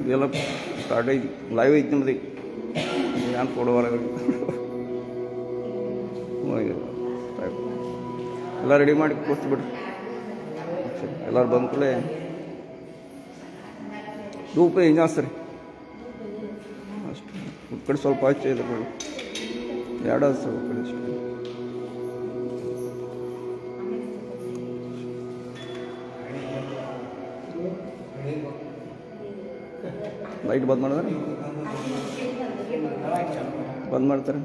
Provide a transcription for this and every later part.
ಇದೆಲ್ಲ ಸ್ಟಾರ್ಟ್ ಐತಿ, ಲೈವ್ ಐತಿ ನಮ್ಮದು. ನಾನು ಕೊಡುವಾರ ಎಲ್ಲ ರೆಡಿ ಮಾಡಿ ಕೊಡ್ತು ಬಿಡ್ರಿ. ಎಲ್ಲರೂ ಬಂದ ಕೂಡಲೇ ಧೂಪ ಹಿಂಗೆ ಹಾಸ್ರಿ ಅಷ್ಟು. ಈ ಕಡೆ ಸ್ವಲ್ಪ ಹಚ್ಚಿ ಇದೆ ಬೇಡ, ಎರಡು ಹಸ್ರು ಕಡೆ ಅಷ್ಟು. ಲೈಟ್ ಬಂದ್ ಮಾಡಿದ್ರೆ ಬಂದ್ ಮಾಡ್ತಾರೆ.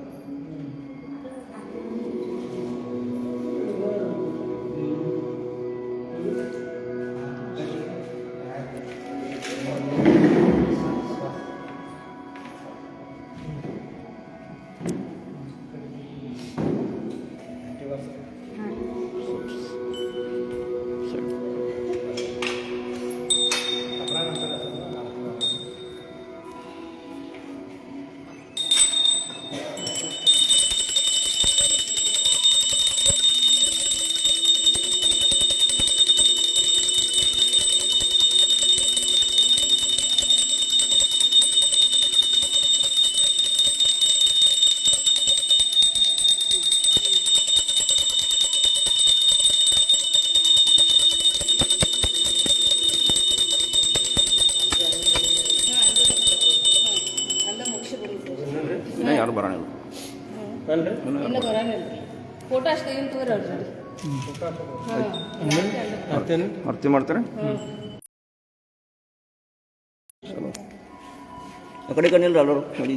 ಯಾರು ಬರೋಣ ಫೋಟೋ ಅಷ್ಟೇ ಏನು ತೋರಿ ಆರತಿ ಮಾಡ್ತಾರೆ. ಆ ಕಡೆ ಕಣ್ಣಿಲ್ಲ ಅಲ್ಲರು ನೋಡಿ.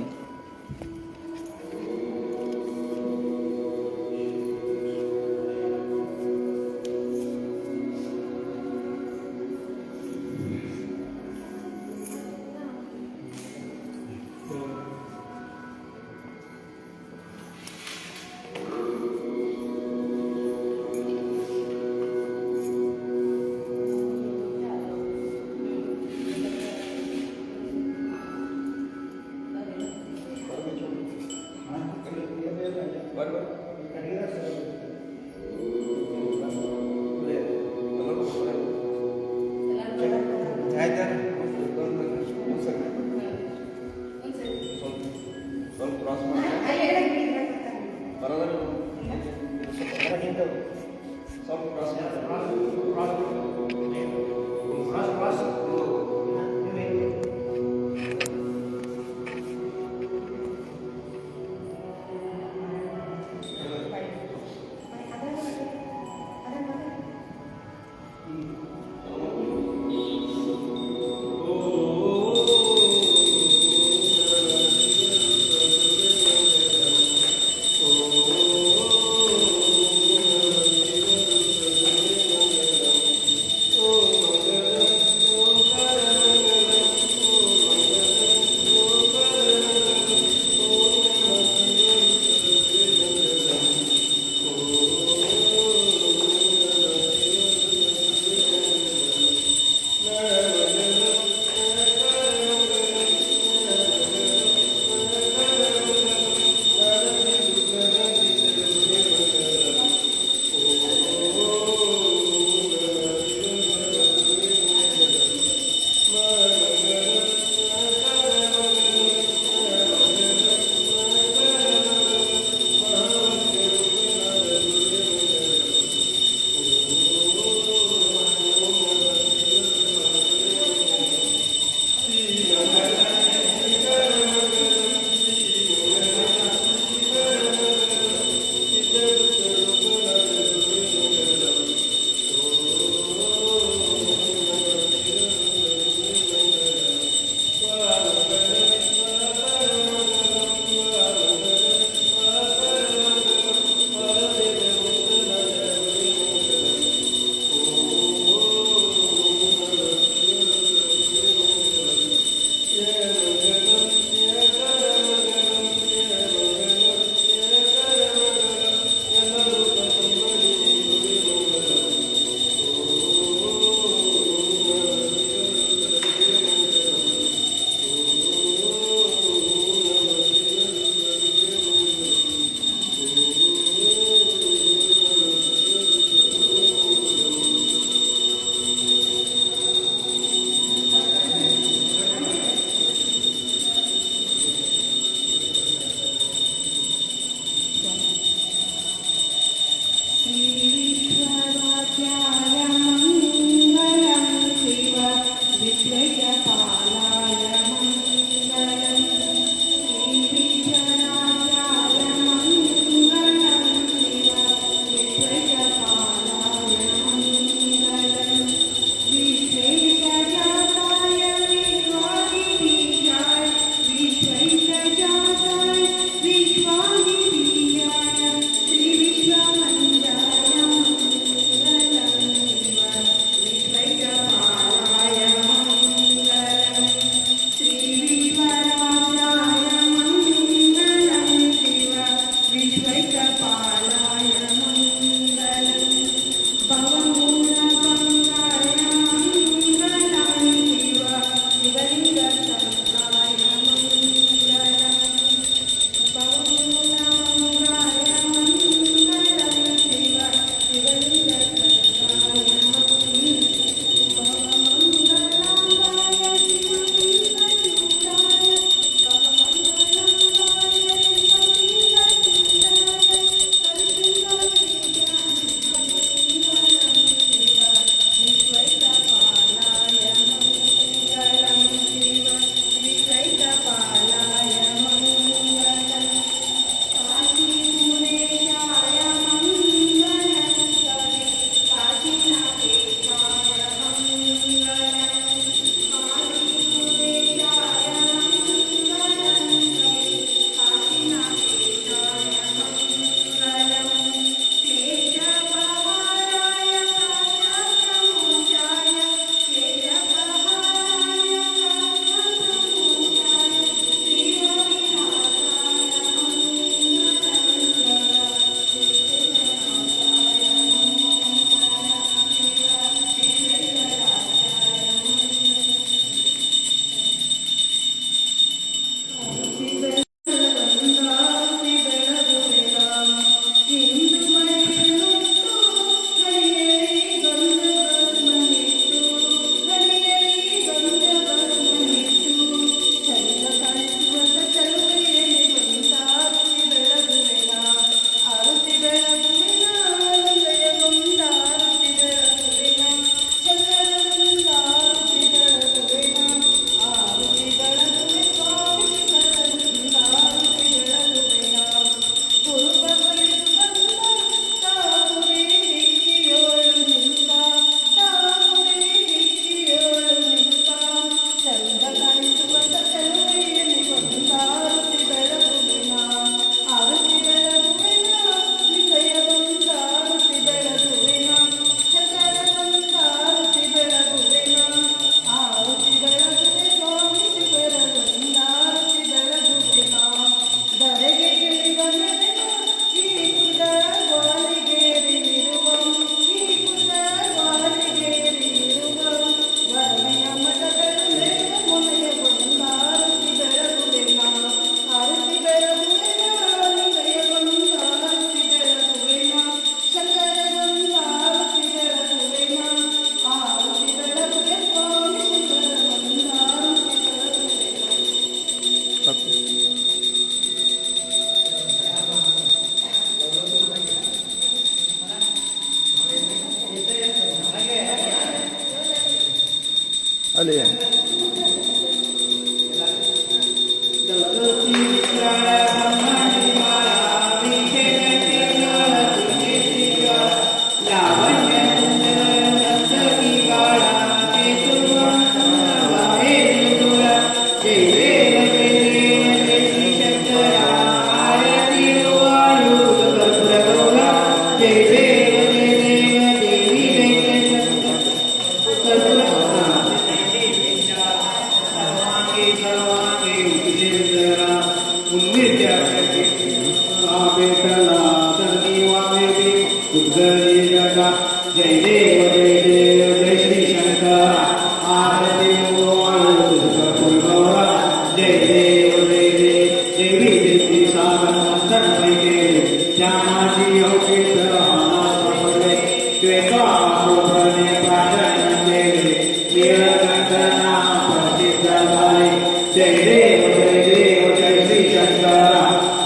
ಅಲ್ಲಿ जय देव जय देव जय श्री शंकर आरती जय देव जय देव देवी देवी सागर मंथन के श्यामाजी श्वेताने प्राचन देवे नीलकंठना प्रसिद्ध जय देव जय श्री शंकर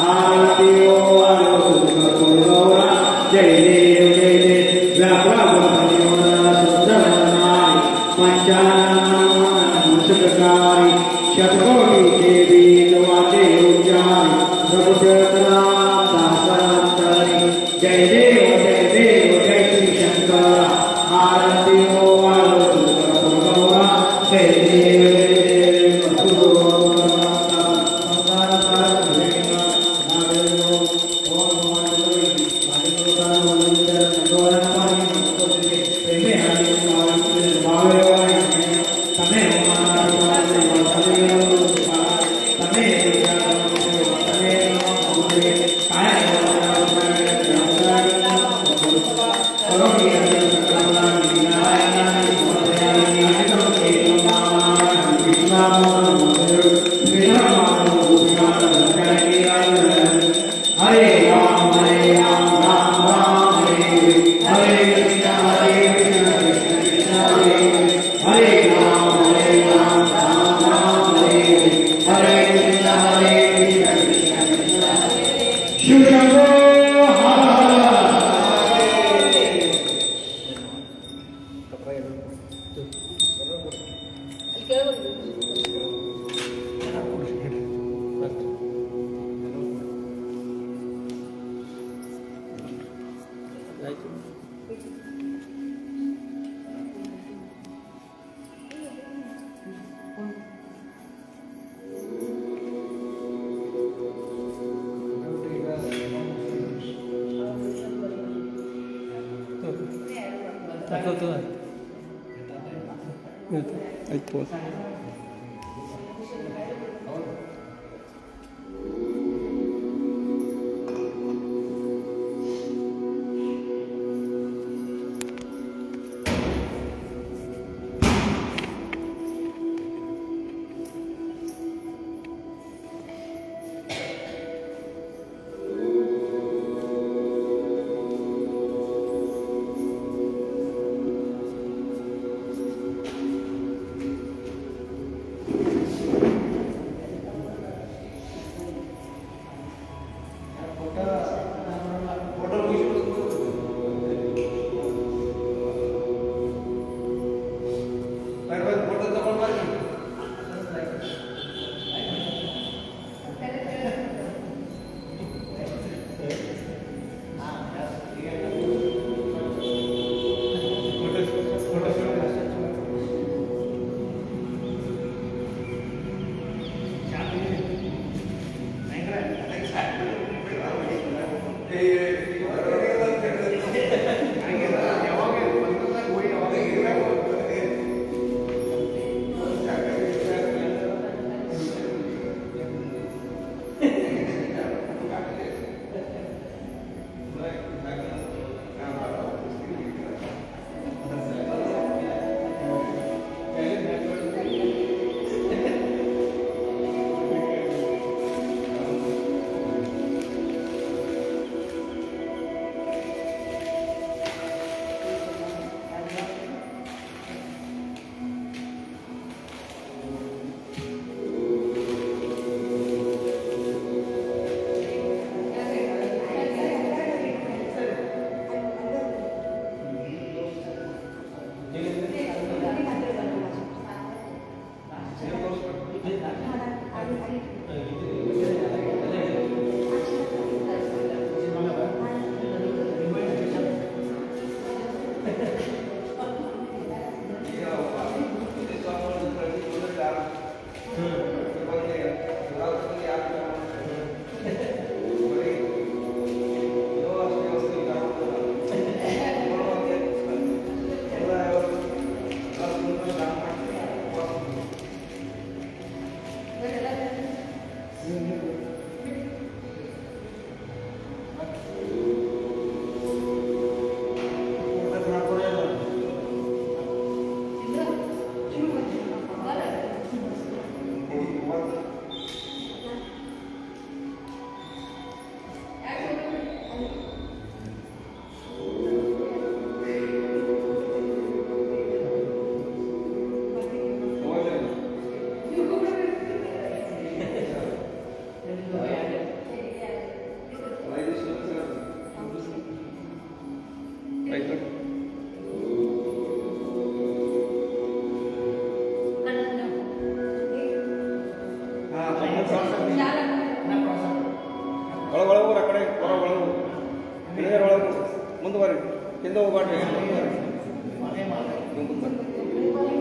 आरती जय देव पंचानंदकारी शतकोटि देवी वाचे उज्जाई प्रभुप्रतनादासरंतरी जय देव जय श्री शंकर आरती जय देव ಆಯ್ತು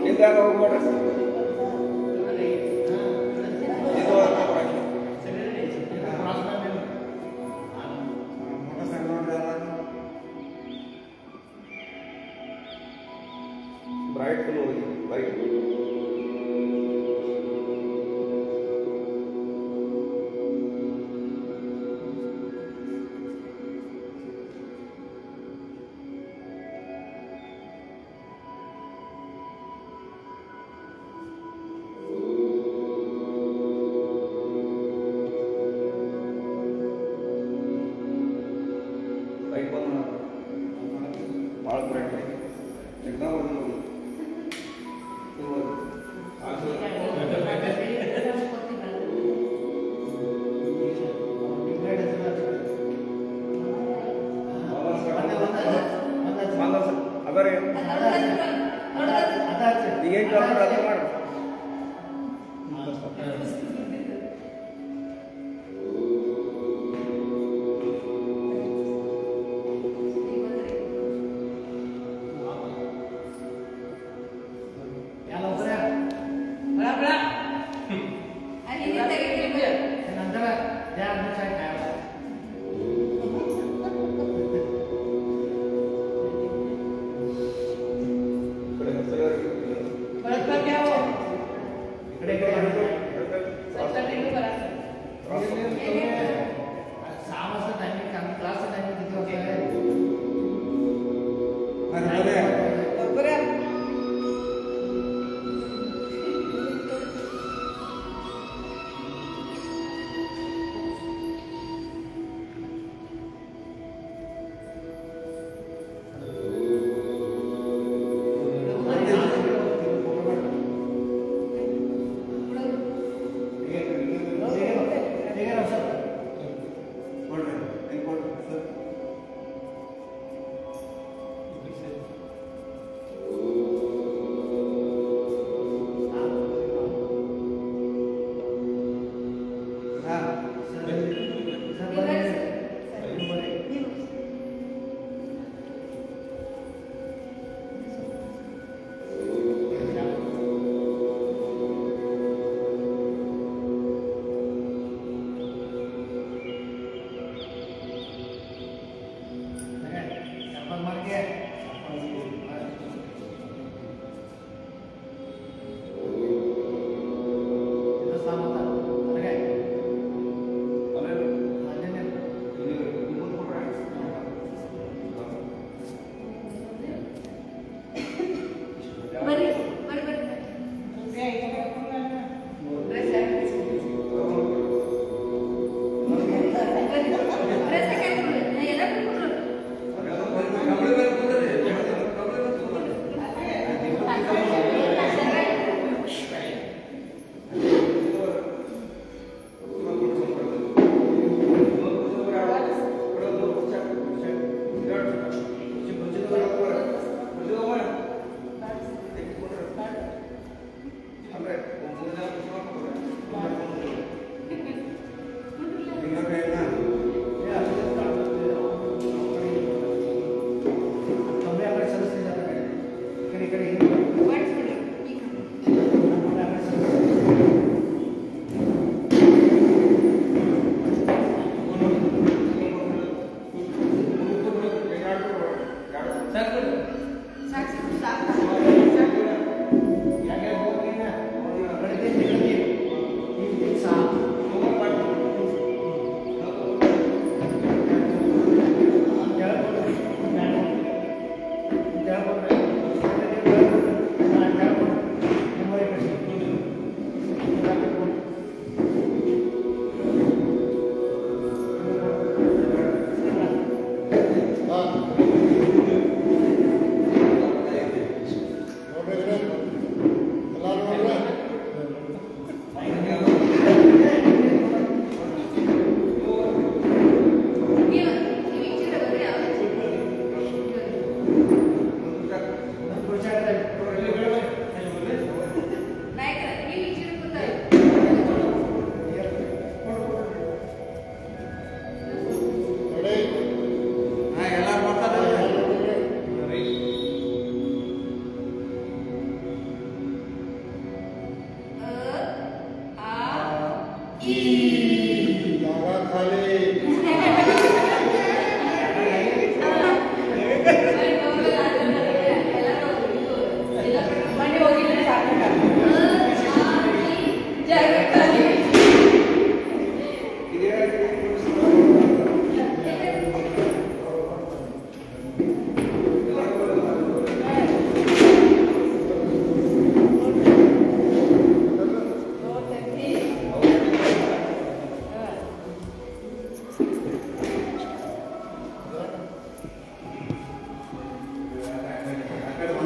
ಹಿಂದಾಗ ಹೋಗ್ಬೇಡ್ರಿ ಬ್ರೈಟ್ ನೋಡಿ ಬ್ರೈಟ್ ಲೈಟ್ ಬಂದ ಭಾಳ ಬ್ರೈಟ್ ಎಕ್ಸಾಮ್ ನೋಡಿ ಅದರ ಈಗೇನು ಕೇಳ್ತಾರೆ ಅದು ಮಾಡಿ ಕಡೆ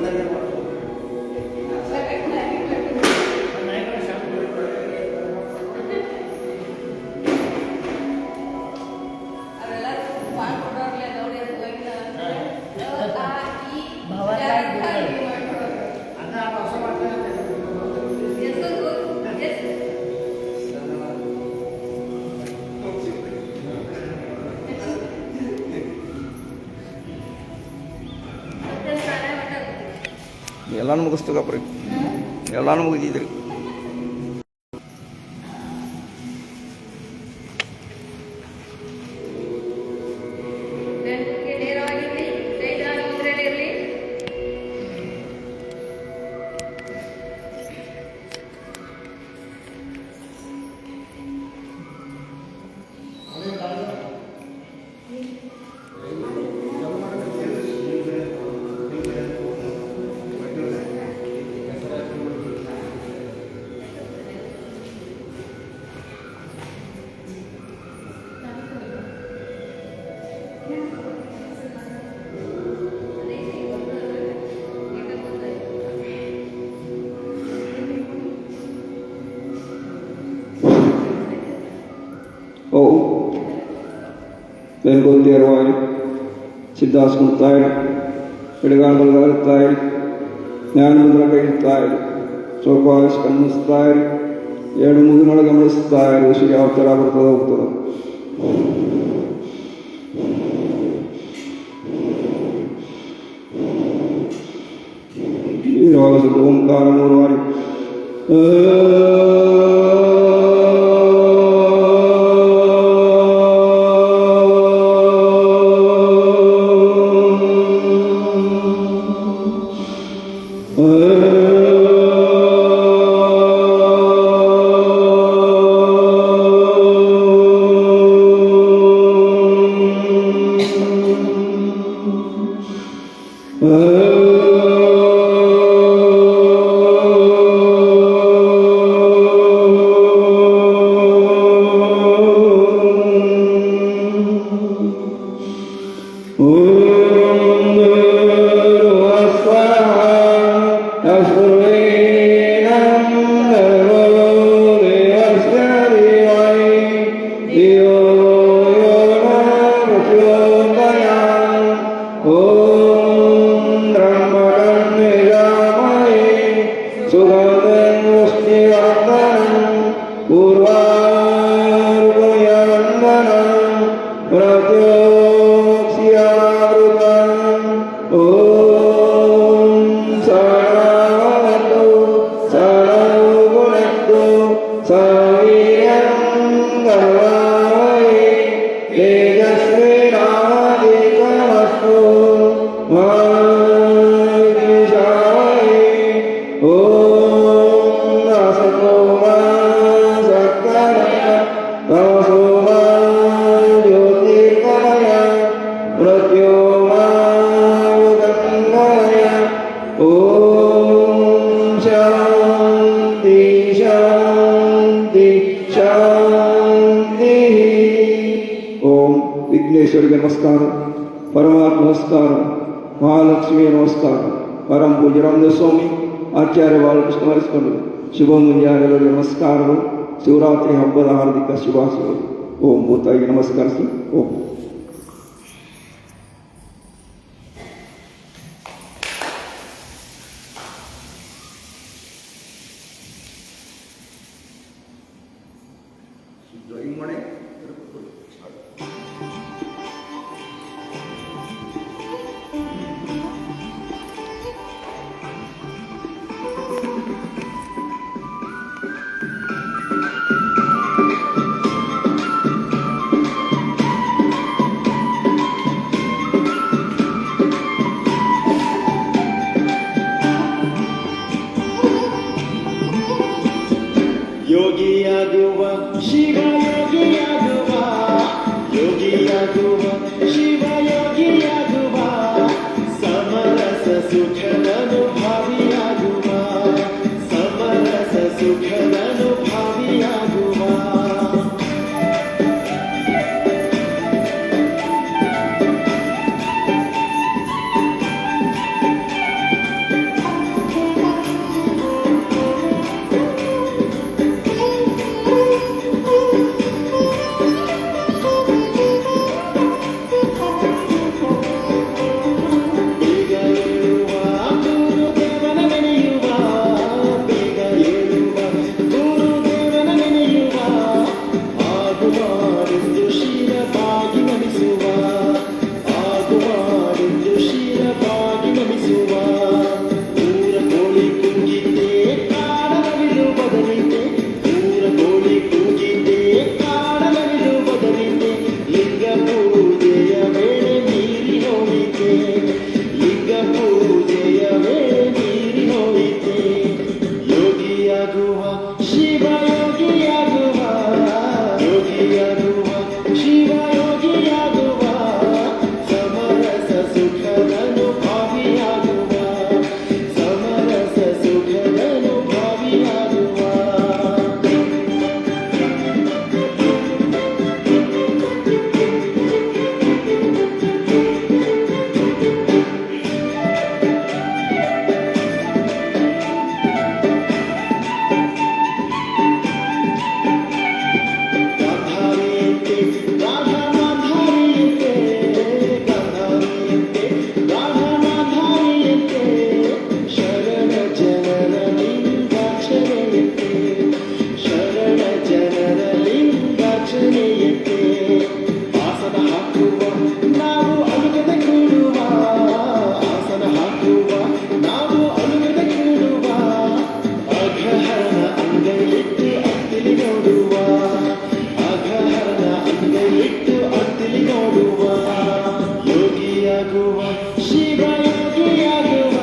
ಅವೆಲ್ಲ ಪಾಠ ಕೊಡೋರ್ಲೆ ನೋಡಿ ಅದು ಹೋಗಿಲ್ಲ ಎಲ್ಲಾನು ಮುಗಿಸ್ತಗಪ್ರಿ, ಎಲ್ಲಾನು ಮುಗಿದಿದ್ರಿ. ನೇರವಾಗಿರಲಿ, ಜೈಜಾನ ಮುದ್ರೆಯಲ್ಲಿರಲಿ. ഓം വെൽകൊത്തിയറുവാനും സിദ്ധാസ് കൊടുത്തായാലും ഇടുകാണുകൾ കാലത്തായാലും ഞാൻ മുതല കഴിത്തായാലും ಸ್ವರ್ಗಾಸ್ ಕನ್ನಿಸ್ತಾಯಿರಿ 7 ಗಮನಿಸ್ತಾಯಿರಿ. ಶ್ರೀ ಅವತಾರ ಬರ್ತದೆ ಹೋಗ್ತದೆ. ಇವಾಗ ಓಂಕಾರ 3 ಬಾರಿ ವಿಘ್ನೇಶ್ವರಿಗೆ ನಮಸ್ಕಾರ, ಪರಮಾತ್ಮ ನಮಸ್ಕಾರ, ಮಹಾಲಕ್ಷ್ಮಿಯ ನಮಸ್ಕಾರ, ಪರಮ ಪೂಜ್ಯ ರಾಮದೇವ ಸ್ವಾಮಿ ಆಚಾರ್ಯ ಬಾಲಕೃಷ್ಣ ಸ್ಮರಿಸಿಕೊಂಡು ಶುಭ ಮುಂಜಾನೆಗಳಿಗೆ ನಮಸ್ಕಾರಗಳು. ಶಿವರಾತ್ರಿ ಹಬ್ಬದ ಹಾರ್ದಿಕ ಶುಭಾಶಯಗಳು. ಓಂ ಭೂತಾಯಿಗೆ ನಮಸ್ಕರಿಸಿ. ಓಂ ಯೋಗಿಯಾಗುವ ಶಿವ ಯೋಗಿಯಾಗುವ, ಯೋಗಿಯಾಗುವ ಶಿವ ಯೋಗಿಯಾಗುವ, ಸಮರಸ ಸುಖದನು ಭಾವಿಯಾಗುವ, ಸಮರಸ ಸುಖದನು ಭಾವಿಯಾಗುವ. ನುಡಿಸುವ ಊರ ಕೋಳಿ ಕೂಗಿದ್ದೆ ಕಾಡಲವಿಲು ಬದಲಿದ್ದೆ ಊರ ಕೋಳಿ ಕೂಗಿದ್ದೆ ಕಾಡಲವಿಲು ಬದಲಿದ್ದೆ ಲಿಂಗ ಪೂಜೆಯ ವೇಳೆ ಮೀರಿ ಹೋಗಿದ್ದೆ ಲಿಂಗ ಪೂಜೆಯ ವೇಳೆ ಮೀರಿ ಹೋಗಿದ್ದೆ ಯೋಗಿಯಾಗುವ ಶಿವ ಯೋಗಿಯಾಗುವ ಯೋಗಿಯಾಗುವ ಶಿವ ಯೋಗಿಯಾಗುವ ಸಮರಸ ಸುಖದನು ಭಾವಿಯಾಗುವ ಸಮರಸ ಸುಖದನು ಭಾವಿಯಾಗುವ ಗಾಂಧಾರಿಯಂತೆ ರಾಧಾ ಮಾಂಧಾರಿಯಂತೆ ಗಾಂಧಾರಿಯಂತೆ ರಾಧಾ ಮಾಂಧಾರಿಯಂತೆ ಶರಣ ಜನರ ಲಿಂಗಾಕ್ಷರೆಯಂತೆ ಶರಣ ಜನರ ಲಿಂಗಾಕ್ಷರೆಯಂತೆ ಆಸನ ಹಾಕುವ ನಾವು ಅನುಗದೆ ಕೂಡುವ ಆಸನ ಹಾಕುವ ನಾವು ಅನುಗದೆ ಕೂಡುವ ಅಘಹರಣ ಅಂಗೈಯಿಟ್ಟು ಅತ್ತಿಲಿ ನೋಡುವ ಅಘಹರಣ ಅಂಗೈಯಿಟ್ಟು ಅತ್ತಿಲಿ ನೋಡುವ ಯೋಗಿಯಾಗುವ ಶಿವ ಯೋಗಿಯಾಗುವ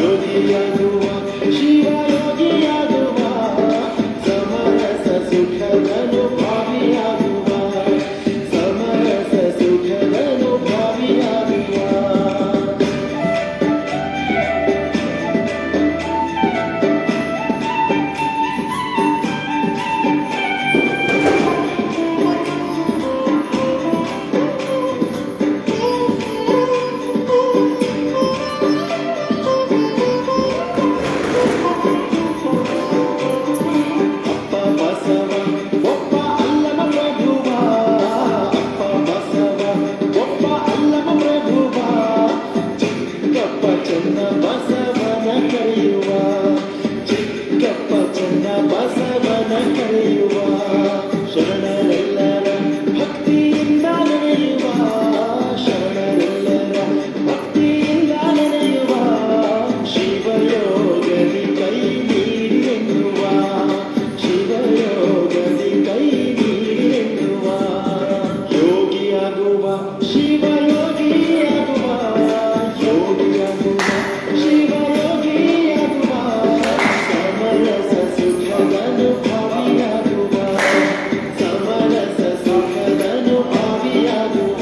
ಯೋಗಿಯಾಗುವ ಶಿವ ಯೋಗಿಯಾಗುವ ಸಮರಸ ಸುಖದನು ಭಾವಿಯಾಗುವ ಸಮರಸ ಸುಖದನು ಭಾವಿಯಾಗುವ ಅಪ್ಪ ಬಸವ ಒಬ್ಬ ಅಲ್ಲಮ ಪ್ರಭುವ ಅಪ್ಪ ಬಸವ ಒಬ್ಬ ಅಲ್ಲಮ ಪ್ರಭುವ ಚಿಕ್ಕಪ್ಪ ಚೆನ್ನ ಬಸವನ ಕರೆಯುವ ಚಿಕ್ಕಪ್ಪ ಚೆನ್ನ ಬಸವನ ಕರೆಯುವ ಶರಣರೆಲ್ಲರ ಭಕ್ತಿಯಿಂದ ನಡೆಯುವ ಶರಣರೆಲ್ಲರ ಭಕ್ತಿಯಿಂದ ನಡೆಯುವ ಶಿವಯೋಗದಿ ಕೈ ನೀಡಿರೆನ್ನುವ ಶಿವಯೋಗದಿ ಕೈ ನೀಡಿರೆನ್ನುವ ಯೋಗಿಯಾಗುವ ಶಿವ ಯೋಗಿಯಾಗುವ ಯೋಗಿಯಾಗುವ ಶಿವ ಯೋಗಿಯಾಗುವ ಸಮರಸ ಸುಖದನು ಭಾವಿಯಾಗುವ ಸಮರಸ ಸುಖದನು ಭಾವಿಯಾಗುವ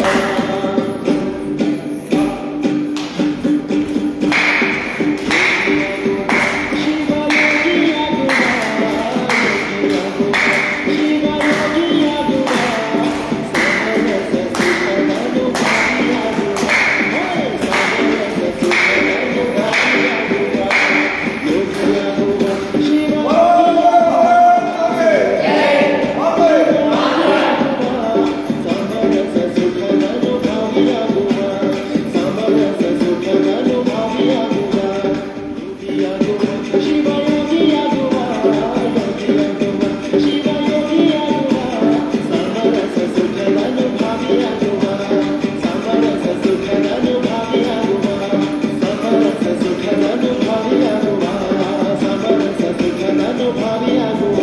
ಶಿವ ಯೋಗಿಯಾಗುವ ಶಿವ ಯೋಗಿಯಾಗುವ ಸಮರಸ ಸುಖದನು ಭಾವಿಯಾಗುವ ಸಮರಸ ಸುಖದನು ಭಾವಿಯಾಗುವ ಯೋಗಿಯಾಗುವ ಶಿವ ಸಮರಸ ಸುಖದನು ಭಾವಿಯಾಗುವ ಸಮರಸ ಸುಖದನು ಭಾವಿಯಾಗುವ ಯೋಗಿಯಾಗುವ ಶಿವ ಯೋಗಿಯಾಗುವ ಯೋಗಿಯಾಗುವ ಶಿವ ಯೋಗಿಯಾಗುವ ಸಮರಸ ಸುಖದನು ಭಾವಿಯಾಗುವ ಸಮರಸ ಸುಖದನು ಭಾವಿಯಾಗುವ ಸಮರಸ ಸುಖದನು ಭಾವಿಯಾಗುವ ಸಮರಸ ಸುಖದನು ಭಾವಿಯಾಗುವ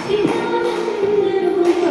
ಶಿವಾನಂದ ರೂಪ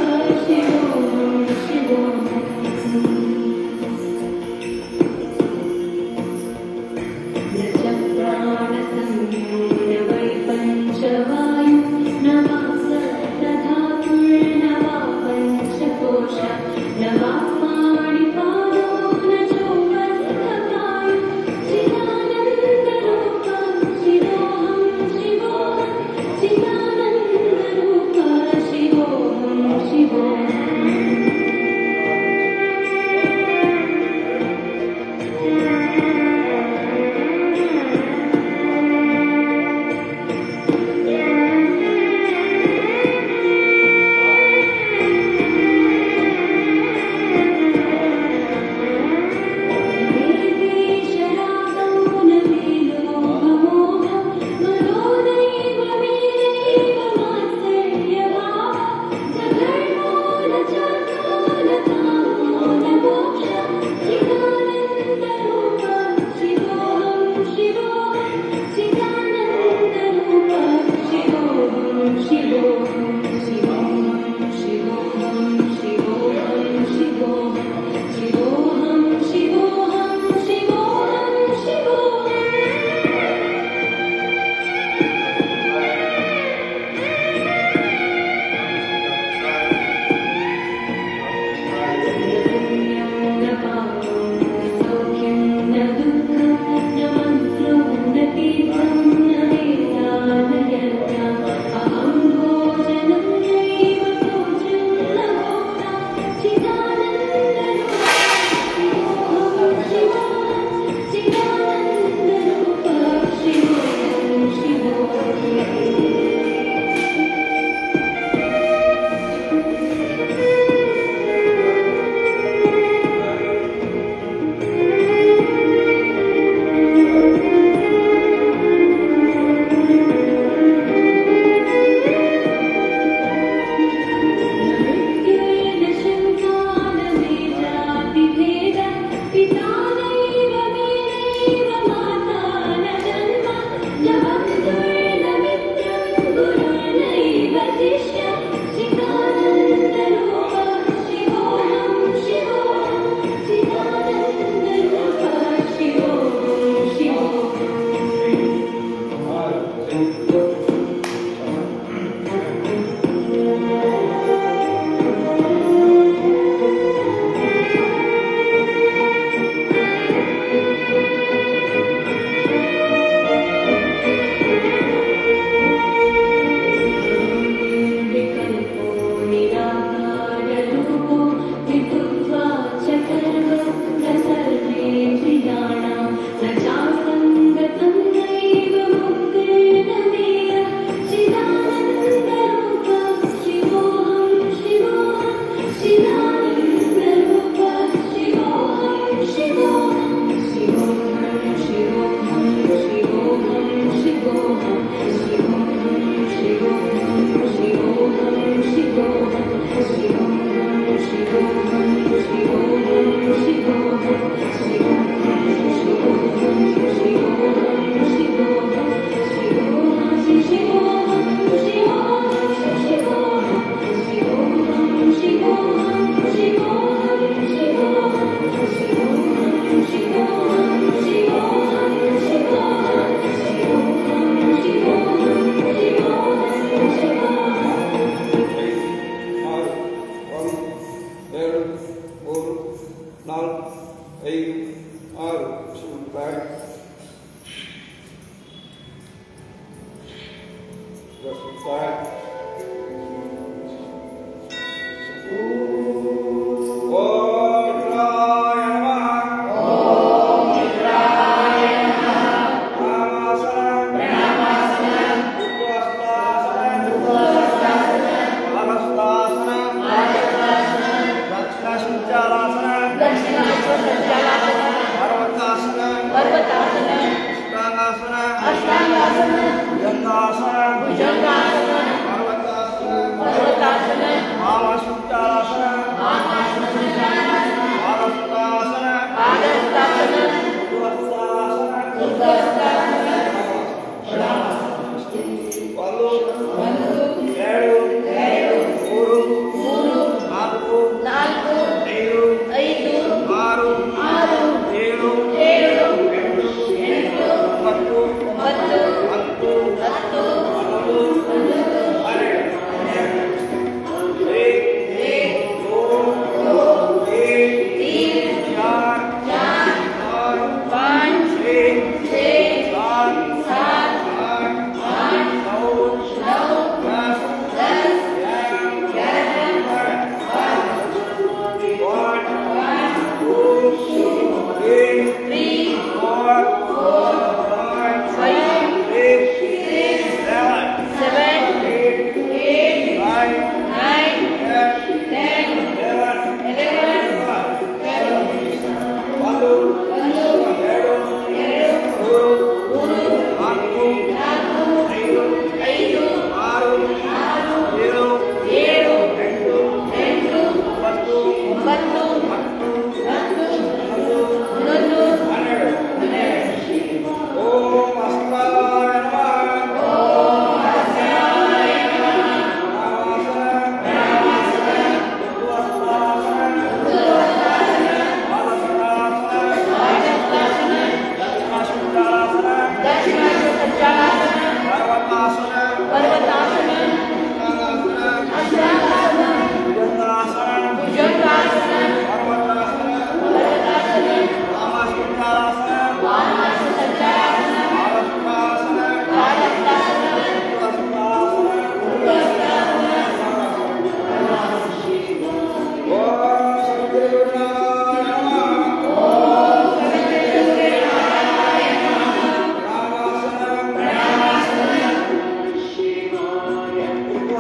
Yandasana, Bhujangasana,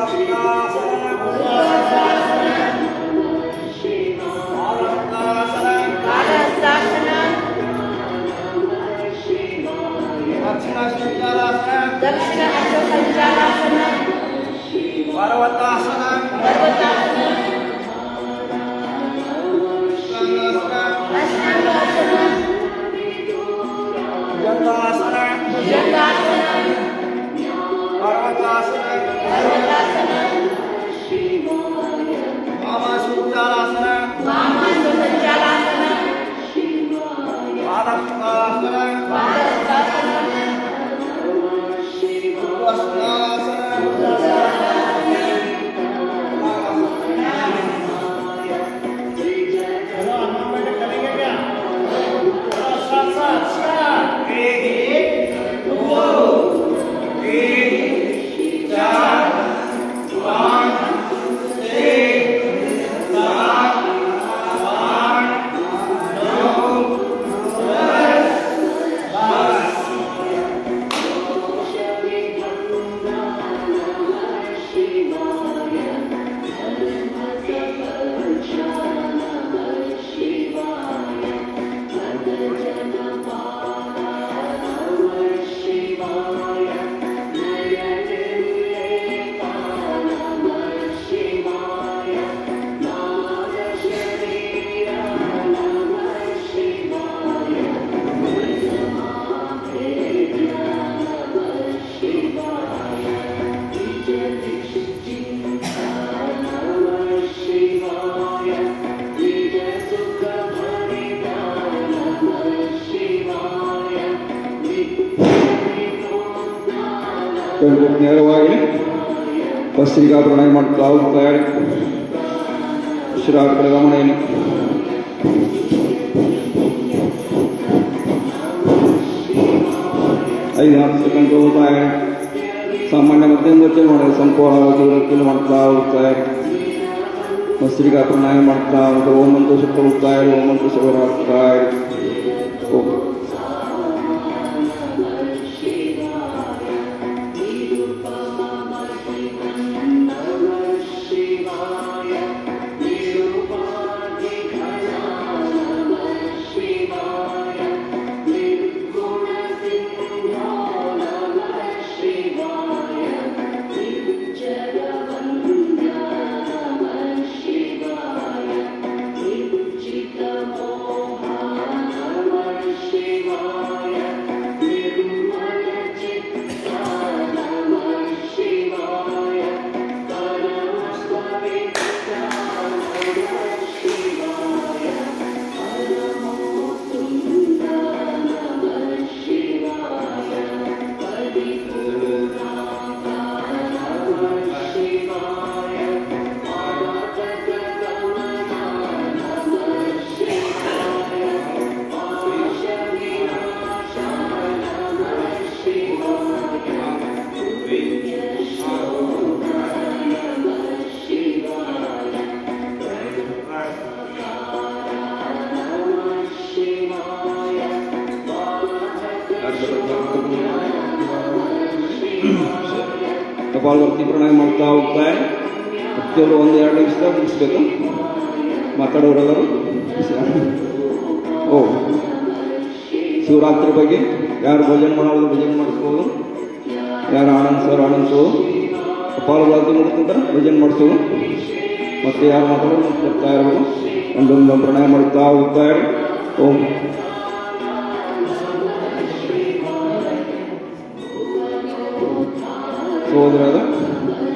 ದಕ್ಷಿಣ ಸಂಚಾರಾಸನ ಪರ್ವತಾಸನ ಅಷ್ಟಾಂಗಾಸನ ಭುಜಂಗಾಸನ ಭುಜಂಗಾಸನ ಪರ್ವತಾಸನ ವಾಮಸೂತ್ರಾಸನ ವಾಮಾಸನ ಪಾದಪುಷ್ಪಾಸನ ಪಾದಹಸ್ತಾಸನ ನೇರವಾಗಿ ಭಸ್ತ್ರಿಕಾ ಪ್ರಣಾಮ ಮಾಡ್ತಾ ಹೋಗ್ತಾರೆ. ಶ್ರಾವಣ ಗಮನೆಯನ್ನು 5 ಸೆಕೆಂಡ್ ಹೋಗ್ತಾರೆ. ಸಾಮಾನ್ಯ ಮಧ್ಯಮ ಮಾಡೋದು ಸಂಪೂರ್ಣ ಮಾಡ್ತಾ ಹೋಗ್ತಾರೆ. ಭಸ್ತ್ರಿಕಾ ಪ್ರಣಾಮ ಮಾಡ್ತಾ ಓಮಂತು ಸುತ್ತ ಹೋಗ್ತಾರೆ. ಓಮಂತು ಶಿವರ ಆಗ್ತಾರೆ. ಕಪಾಲಭರ್ತಿ ಪ್ರಣಾಮ ಮಾಡ್ತಾ ಹೋಗ್ತಾರೆ. ಪ್ರತಿಯೊಬ್ಬರು 1-2 ನಿಮಿಷ ಮುಗಿಸ್ಬೇಕು. ಮಾತಾಡೋರೆಲ್ಲರೂ ಶಿವರಾತ್ರಿ ಬಗ್ಗೆ ಯಾರು ಭಜನೆ ಮಾಡೋದು ಭಜನೆ ಮಾಡಿಸ್ಬೋದು. ಯಾರು ಆನಂದಿಸೋದು ಕಪಾಲಭರ್ತಿ ಮಾಡ್ತಿರ್ತಾರೆ ಭಜನೆ ಮಾಡಿಸೋದು. ಮತ್ತೆ ಯಾರು ಮಾತಾಡೋದು ಬರ್ತಾ ಇರೋದು ಒಂದೊಂದು ಪ್ರಣಾಮ ಮಾಡ್ತಾ ಹೋಗ್ತಾರೆ. ಓಂ ಸಹೋದರದ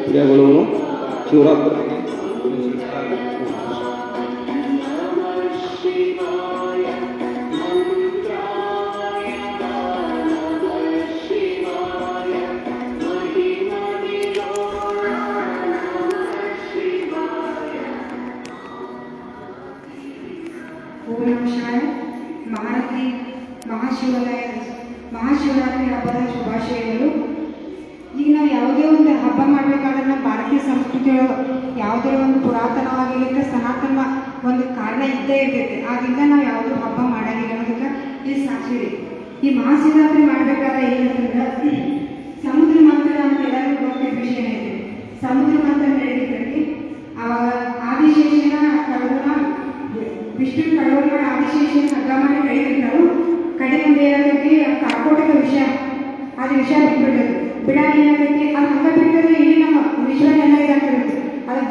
ಪ್ರಿಯಗಳು ಶಿವರಾತ್ರಿ ಮಹಾಶಿವರಾತ್ರಿ ಹಬ್ಬದ ಶುಭಾಶಯಗಳು. ಈಗ ನಾವು ಯಾವುದೇ ಒಂದು ಹಬ್ಬ ಮಾಡಬೇಕಾದ್ರೆ ನಮ್ಮ ಭಾರತೀಯ ಸಂಸ್ಕೃತಿ ಯಾವುದೇ ಒಂದು ಪುರಾತನವಾಗಿರಲಿಕ್ಕೆ ಸನಾತನ ಒಂದು ಕಾರಣ ಇದ್ದೇ ಇರ್ತೈತೆ. ಆಗಿಂದ ನಾವು ಯಾವುದೂ ಹಬ್ಬ ಮಾಡಾಗಿಲ್ಲ ಅನ್ನೋದಕ್ಕೆ ಈ ಸಾಕ್ಷಿ ಇದೆ. ಈ ಮಹಾಶಿವರಾತ್ರಿ ಮಾಡಬೇಕಾದ್ರೆ ಏನಂತಂದ್ರೆ ಸಮುದ್ರ ಮಂಥನ ಅಂತ ಎಲ್ಲರಿಗೂ ಗೊತ್ತಿದ್ದ ವಿಷಯ ಇದೆ. ಸಮುದ್ರ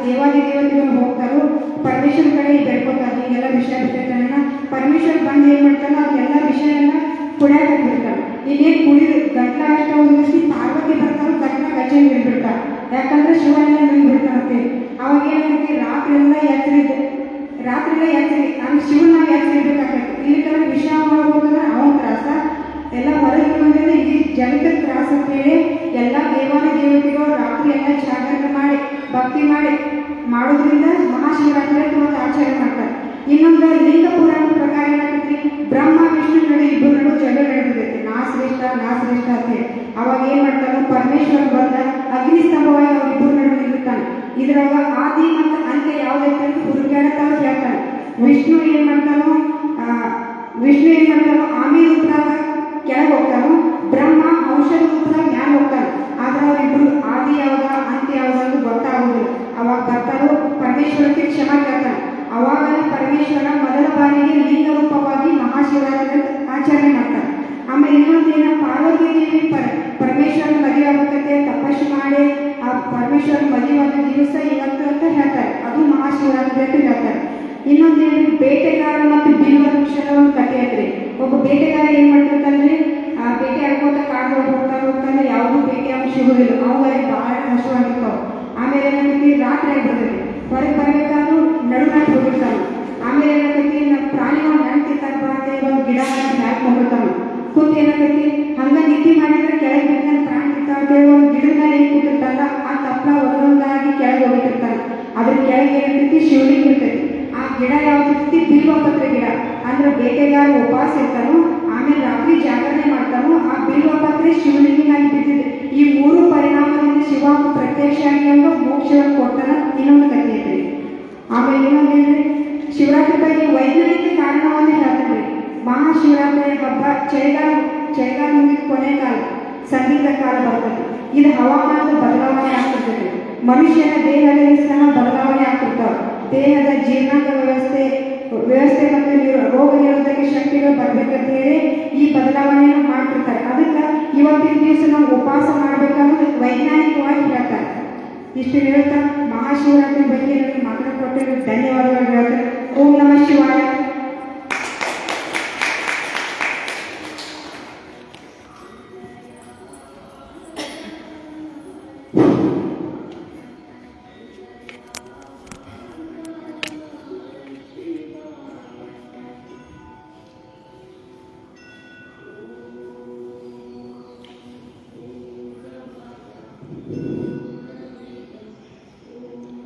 ದೇವಾದಿ ದೇವತೆಗಳು ಹೋಗ್ತಾರೋ ಪರಮೇಶ್ವರ ಕಡೆ ಬೆಳ್ಕೊತಾರೆ. ಈಗೆಲ್ಲ ವಿಷಯ ಬಿಟ್ಟಿರ್ತಾನ ಪರಮೇಶ್ವರ ಬಂದು ಏನು ಮಾಡ್ತಾನೋ ಅದೆಲ್ಲ ವಿಷಯ ಎಲ್ಲ ಕುಡಿಯಾಕ ಬಿಡ್ತಾನೆ. ಇನ್ನೇನು ಕುಡಿದು ಗಂಟ್ಲ ಅಷ್ಟ ಒಂದಿಸಿ ಪಾರ್ವತಿ ಬರ್ತಾರೋ ಗಂಟ್ಲ ಗಚ್ಚೆ ನಿಲ್ಬಿಡ್ತಾರೆ. ಯಾಕಂದ್ರೆ ಶಿವ ಎಲ್ಲ ನಿಲ್ಬಿಡ್ತಾನಂತೆ. ಅವಾಗ ಏನಾಗುತ್ತೆ ರಾತ್ರಿ ಎಲ್ಲ ಎಚ್ಚರಿ ಅಂದ್ರೆ ಶಿವನ ನಾವು ಎಚ್ಚರಿಬೇಕಾಗತ್ತೆ. ಇಲ್ಲಿ ತರ ವಿಷಯ ಹೋಗೋದಂದ್ರೆ ಅವನ ತ್ರಾಸ ಎಲ್ಲ ಹೊರಗೆ ಬಂದ್ರೆ ಇಲ್ಲಿ ಜಗತ್ತ ತ್ರಾಸ ಅಂತೇಳಿ ಎಲ್ಲ ದೇವಾದಿ ದೇವತೆಗಳು ರಾತ್ರಿ ಎಲ್ಲ ಜಾಗರಣೆ ಮಾಡಿ ಭಕ್ತಿ ಮಾಡೋದ್ರಿಂದ ಮಹಾಶಿವರಾತ್ರಿ ಒಂದು ಆಚರಣೆ ಮಾಡ್ತಾರೆ. ಇನ್ನೊಂದು ಲಿಂಗ ಪುರಾಣ ಪ್ರಕಾರ ಏನಾಗುತ್ತೆ ಬ್ರಹ್ಮ ವಿಷ್ಣು ನಡು ಇಬ್ಬರು ನಡು ಜಗಳ ನಡೆದಿರ್ತೈತೆ ನಾ ಶ್ರೇಷ್ಠ ಅಂತ ಹೇಳಿ. ಅವಾಗ ಏನ್ ಮಾಡ್ತಾನೋ ಪರಮೇಶ್ವರ ಬಂದ ಅಗ್ನಿ ಸ್ತಂಭವಾಗಿ ಅವ್ರ ಇಬ್ಬರು ನಡು ನಿಲ್ತಾನೆ. ಇದ್ರೊಳಗ ಆದಿ ಮತ್ತು ಅಂತ್ಯ ಯಾವ್ದೈತೆ ಅಂತ ಹುಡುಕಾಡ್ತಾವ ಹೇಳ್ತಾನೆ. ವಿಷ್ಣು ಏನ್ ಮಾಡ್ತಾನೋ ಆಮೆ ರೂಪದಾಗ ಕೆಳಗೆ ಹೋಗ್ತಾನೋ, ಬ್ರಹ್ಮ ಔಷಧ ರೂಪದಾಗ ಮ್ಯಾಲ ಹೋಗ್ತಾನೆ. ಆದ್ರೆ ಅವರಿಬ್ರು ಆದಿ ಯಾವ್ದ ಅಂತ್ಯ ಯಾವ್ದ ಅಂತ ಗೊತ್ತಾಗೋದಿಲ್ಲ. ಅವಾಗ ಬರ್ತಾರೋ ಪರಮೇಶ್ವರಕ್ಕೆ ಕ್ಷಮ ಕೇಳ್ತಾನೆ. ಅವಾಗ ಪರಮೇಶ್ವರ ಮೊದಲ ಬಾರಿಗೆ ಲಿಂಗ ರೂಪವಾಗಿ ಮಹಾಶಿವರಾತ್ರಿ ಆಚರಣೆ ಮಾಡ್ತಾರೆ. ಆಮೇಲೆ ಇನ್ನೊಂದೇನ ಪಾರ್ವತಿ ದೇವಿ ಪರಮೇಶ್ವರ ಮದುವೆ ಆಗಬೇಕಂತೆ ತಪಸ್ಸು ಮಾಡಿ ಆ ಪರಮೇಶ್ವರ ಮದುವೆ ಆದ ದಿವಸ ಇವತ್ತು ಅಂತ ಹೇಳ್ತಾರೆ. ಅದು ಮಹಾಶಿವರಾತ್ರಿ ಅಂತ ಹೇಳ್ತಾರೆ. ಇನ್ನೊಂದೇನು ಬೇಟೆಗಾರ ಮತ್ತು ಬಿಲ್ವ ವೃಕ್ಷದ ಒಂದು ಕಥೆ ಐತ್ರಿ. ಒಬ್ಬ ಬೇಟೆಗಾರ ಏನ್ ಮಾಡ್ತಿರ್ತಾನೆ ಆ ಬೇಟೆ ಆಡ್ಕೋತ ಕಾಡ್ಕೊಂಡು ಹೋಗ್ತಾನೆ. ಯಾವುದೂ ಬೇಟೆ ಅವ್ನು ಸಿಗೋದಿಲ್ಲ. ಅವುಗಳಿಗೆ ಬಹಳ ಹಸುವಾಗಿರ್ತಾವ. ಆಮೇಲೆ ಏನಾಗೈತಿ ರಾತ್ರಿ ಆಗಿಬಿಡ್ತೈತಿ. ಹೊರಗೆ ಬರ್ಬೇಕಾದ್ರೂ ನಡುನಾಗಿ ಹೋಗಿರ್ತಾನೆ. ಆಮೇಲೆ ಏನಾಗೈತಿ ಪ್ರಾಣಿಗಳು ನೆನ್ತಿರ್ತಾರಪ್ಪ ಅಂತ ಒಂದು ಗಿಡ ಹಾಕೊಂಡಿರ್ತಾನೆ. ಕೂತ್ ಏನಾಗೈತಿ ಹಂಗ ನಿದ್ದೆ ಮಾಡಿದ್ರೆ ಕೆಳಗೆ ಬಿದ್ದಾನೆ ಪ್ರಾಣಿ ಇರ್ತಾವೆ ಒಂದು ಗಿಡದ ಏನ್ ಕೂತಿರ್ತಾರಲ್ಲ ಆ ತಪ್ಪಲ ಒಂದೊಂದಾಗಿ ಕೆಳಗೆ ಹೋಗಿರ್ತಾನೆ. ಅದ್ರ ಕೆಳಗೆ ಏನಾಗೈತಿ ಶಿವಲಿಂಗ ಇರ್ತೈತಿ. ಆ ಗಿಡ ಯಾವ್ದಿರ್ತಿ ಬಿಲ್ವ ಪತ್ರ ಗಿಡ. ಅಂದ್ರೆ ಬೇಟೆಗಾರ ಉಪವಾಸ ಇರ್ತಾನೋ ಆಮೇಲೆ ರಾತ್ರಿ ಜಾಗರಣೆ ಮಾಡ್ತಾನೋ ಆ ಬಿಲ್ವ ಪತ್ರೆ ಶಿವಲಿಂಗಿನಾಗಿ ಬಿದ್ದಿದೆ. ಈ ಮೂರು ಪರಿಣಾಮದಿಂದ ಶಿವ ಪ್ರತ್ಯಕ್ಷ ಆಗಿ ಮೋಕ್ಷವನ್ನು ಕೊಡ್ತಾನ. ಇನ್ನೊಂದು ಕಥೆ ಐತ್ರಿ. ಆಮೇಲೆ ಇನ್ನೊಂದೇನ್ರಿ ಶಿವರಾತ್ರಿ ಬಗ್ಗೆ ವೈಜ್ಞಾನಿಕ ಕಾರಣವನ್ನು ಹೇಳ್ತಾರೆ. ಮಹಾಶಿವರಾತ್ರಿ ಹಬ್ಬ ಚಳಿಗಾಲ ಮುಗಿದ ಕೊನೆ ಕಾಲ ಸಂಗೀತ ಕಾಲ ಬರ್ತದೆ. ಇದು ಹವಾಮಾನದ ಬದಲಾವಣೆ ಆಗ್ತಿರ್ತದೆ. ಮನುಷ್ಯನ ದೇಹದಲ್ಲಿ ಸಹ ಬದಲಾವಣೆ ಆಗ್ತಿರ್ತಾವೆ. ದೇಹದ ಜೀರ್ಣಾಂಗ ವ್ಯವಸ್ಥೆ ಮತ್ತು ರೋಗ ನಿರೋಧಕ ಶಕ್ತಿಗಳು ಬರ್ಬೇಕಂತ ಹೇಳಿ ಈ ಬದಲಾವಣೆಯನ್ನು ಮಾಡ್ತಿರ್ತಾರೆ. ಅದಕ್ಕೆ ಇವತ್ತಿನ ದಿವಸ ನಾವು ಉಪವಾಸ ಮಾಡ್ಬೇಕನ್ನೋದು ವೈಜ್ಞಾನಿಕವಾಗಿ ಹೇಳ್ತಾರೆ. ಇಷ್ಟು ಹೇಳ್ತಾ ಮಹಾಶಿವರಾತ್ರಿ ಬಗ್ಗೆ ನನಗೆ ಮಾತನಾಡ್ಕೊಟ್ಟರೆ ಧನ್ಯವಾದಗಳು ಹೇಳ್ತಾರೆ. ಓಂ ನಮಃ ಶಿವಾಯ.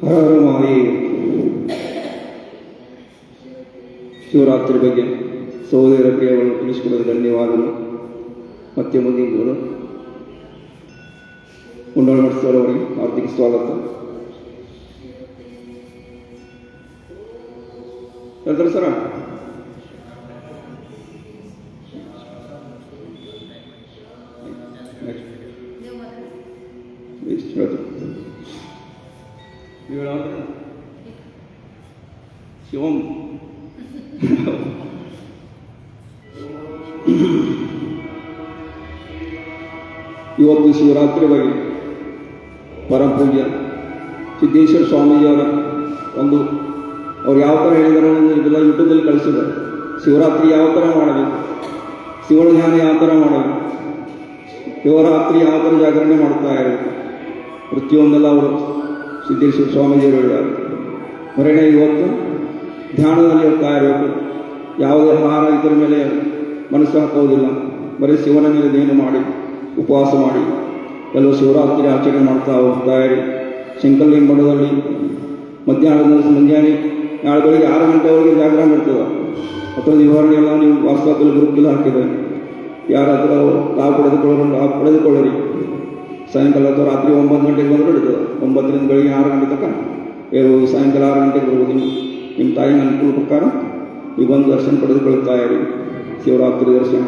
ಹರ ಮಹಾದೇವ. ಶಿವರಾತ್ರಿ ಬಗ್ಗೆ ಸಹೋದರ ಪ್ರಿಯವನ್ನು ತಿಳಿಸಿಕೊಡಲು ಧನ್ಯವಾದಗಳು. ಮತ್ತೆ ಮುಂದಿನ ದೂರು ಮುಂಡಾಳ ಮಠಸರ್ ಅವರಿಗೆ ಹಾರ್ದಿಕ ಸ್ವಾಗತ. ಹೇಳ್ತಾರೆ ಸರ. ಶಿವಂ ಇವತ್ತು ಶಿವರಾತ್ರಿ ಬಗ್ಗೆ ಪರಮ ಪೂಜ್ಯ ಸಿದ್ದೇಶ್ವರ ಸ್ವಾಮೀಜಿಯವರ ಒಂದು ಅವ್ರು ಯಾವ ಥರ ಹೇಳಿದಾರೆ ಇದೆಲ್ಲ ಯೂಟ್ಯೂಬಲ್ಲಿ ಕಳಿಸಿದ್ದಾರೆ. ಶಿವರಾತ್ರಿ ಯಾವ ಥರ ಮಾಡಬೇಕು, ಶಿವನ ಧ್ಯಾನ ಯಾವ ಥರ ಮಾಡಬೇಕು, ಶಿವರಾತ್ರಿ ಯಾವ ಥರ ಜಾಗರಣೆ ಮಾಡ್ತಾ ಇರಬೇಕು, ಪ್ರತಿಯೊಂದೆಲ್ಲ ಅವರು ಸಿದ್ದೇಶ್ವರ ಸ್ವಾಮೀಜಿಯವರು ಹೇಳಿದ್ದಾರೆ. ಹೊರಗಡೆ ಇವತ್ತು ಧ್ಯಾನದಲ್ಲಿ ಇರ್ತಾ ಇರಬೇಕು. ಯಾವುದೇ ಆಹಾರ ಇದರ ಮೇಲೆ ಮನಸ್ಸು ಹಾಕೋದಿಲ್ಲ. ಬರೀ ಶಿವನ ಮೇಲೆ ಧ್ಯಾನ ಮಾಡಿ ಉಪವಾಸ ಮಾಡಿ ಕೆಲವು ಶಿವರಾತ್ರಿ ಆಚರಣೆ ಮಾಡ್ತಾ ಹೋಗ್ತಾ ಇರಿ. ಶಂಕರಲಿಂಗ ಮಠದಲ್ಲಿ ಮುಂಜಾನೆ ನಾಳೆ ಬೆಳಿಗ್ಗೆ 6 ಗಂಟೆವರೆಗೆ ಜಾಗರಣೆ ಇರ್ತದೆ. ಅಥವಾ ವಿವರಣೆ ಎಲ್ಲ ನೀವು ವಾಟ್ಸಪ್ಪಲ್ಲಿ ಗ್ರೂಪಲ್ಲಿ ಹಾಕಿದ್ದಾರೆ. ಯಾರಾದರೂ ತಾವು ಪಡೆದುಕೊಳ್ಳಿ. ಸಾಯಂಕಾಲ ಅಥವಾ ರಾತ್ರಿ 9 ಗಂಟೆಗೆ ಬಂದರೂ ಹಿಡಿತದೆ. 9ರಿಂದ ಬೆಳಿಗ್ಗೆ 6 ಗಂಟೆ ತನಕ ಇರ್ಬೋದು. ಸಾಯಂಕಾಲ 6 ಗಂಟೆಗೆ ಬರ್ಬೋದು. ನಿಮ್ಮ ತಾಯಿನ ಅನುಕೂಲ ಪ್ರಕಾರ ಈಗ ಒಂದು ದರ್ಶನ ಪಡೆದುಕೊಳ್ತಾ ಇರಿ. ಶಿವರಾತ್ರಿ ದರ್ಶನ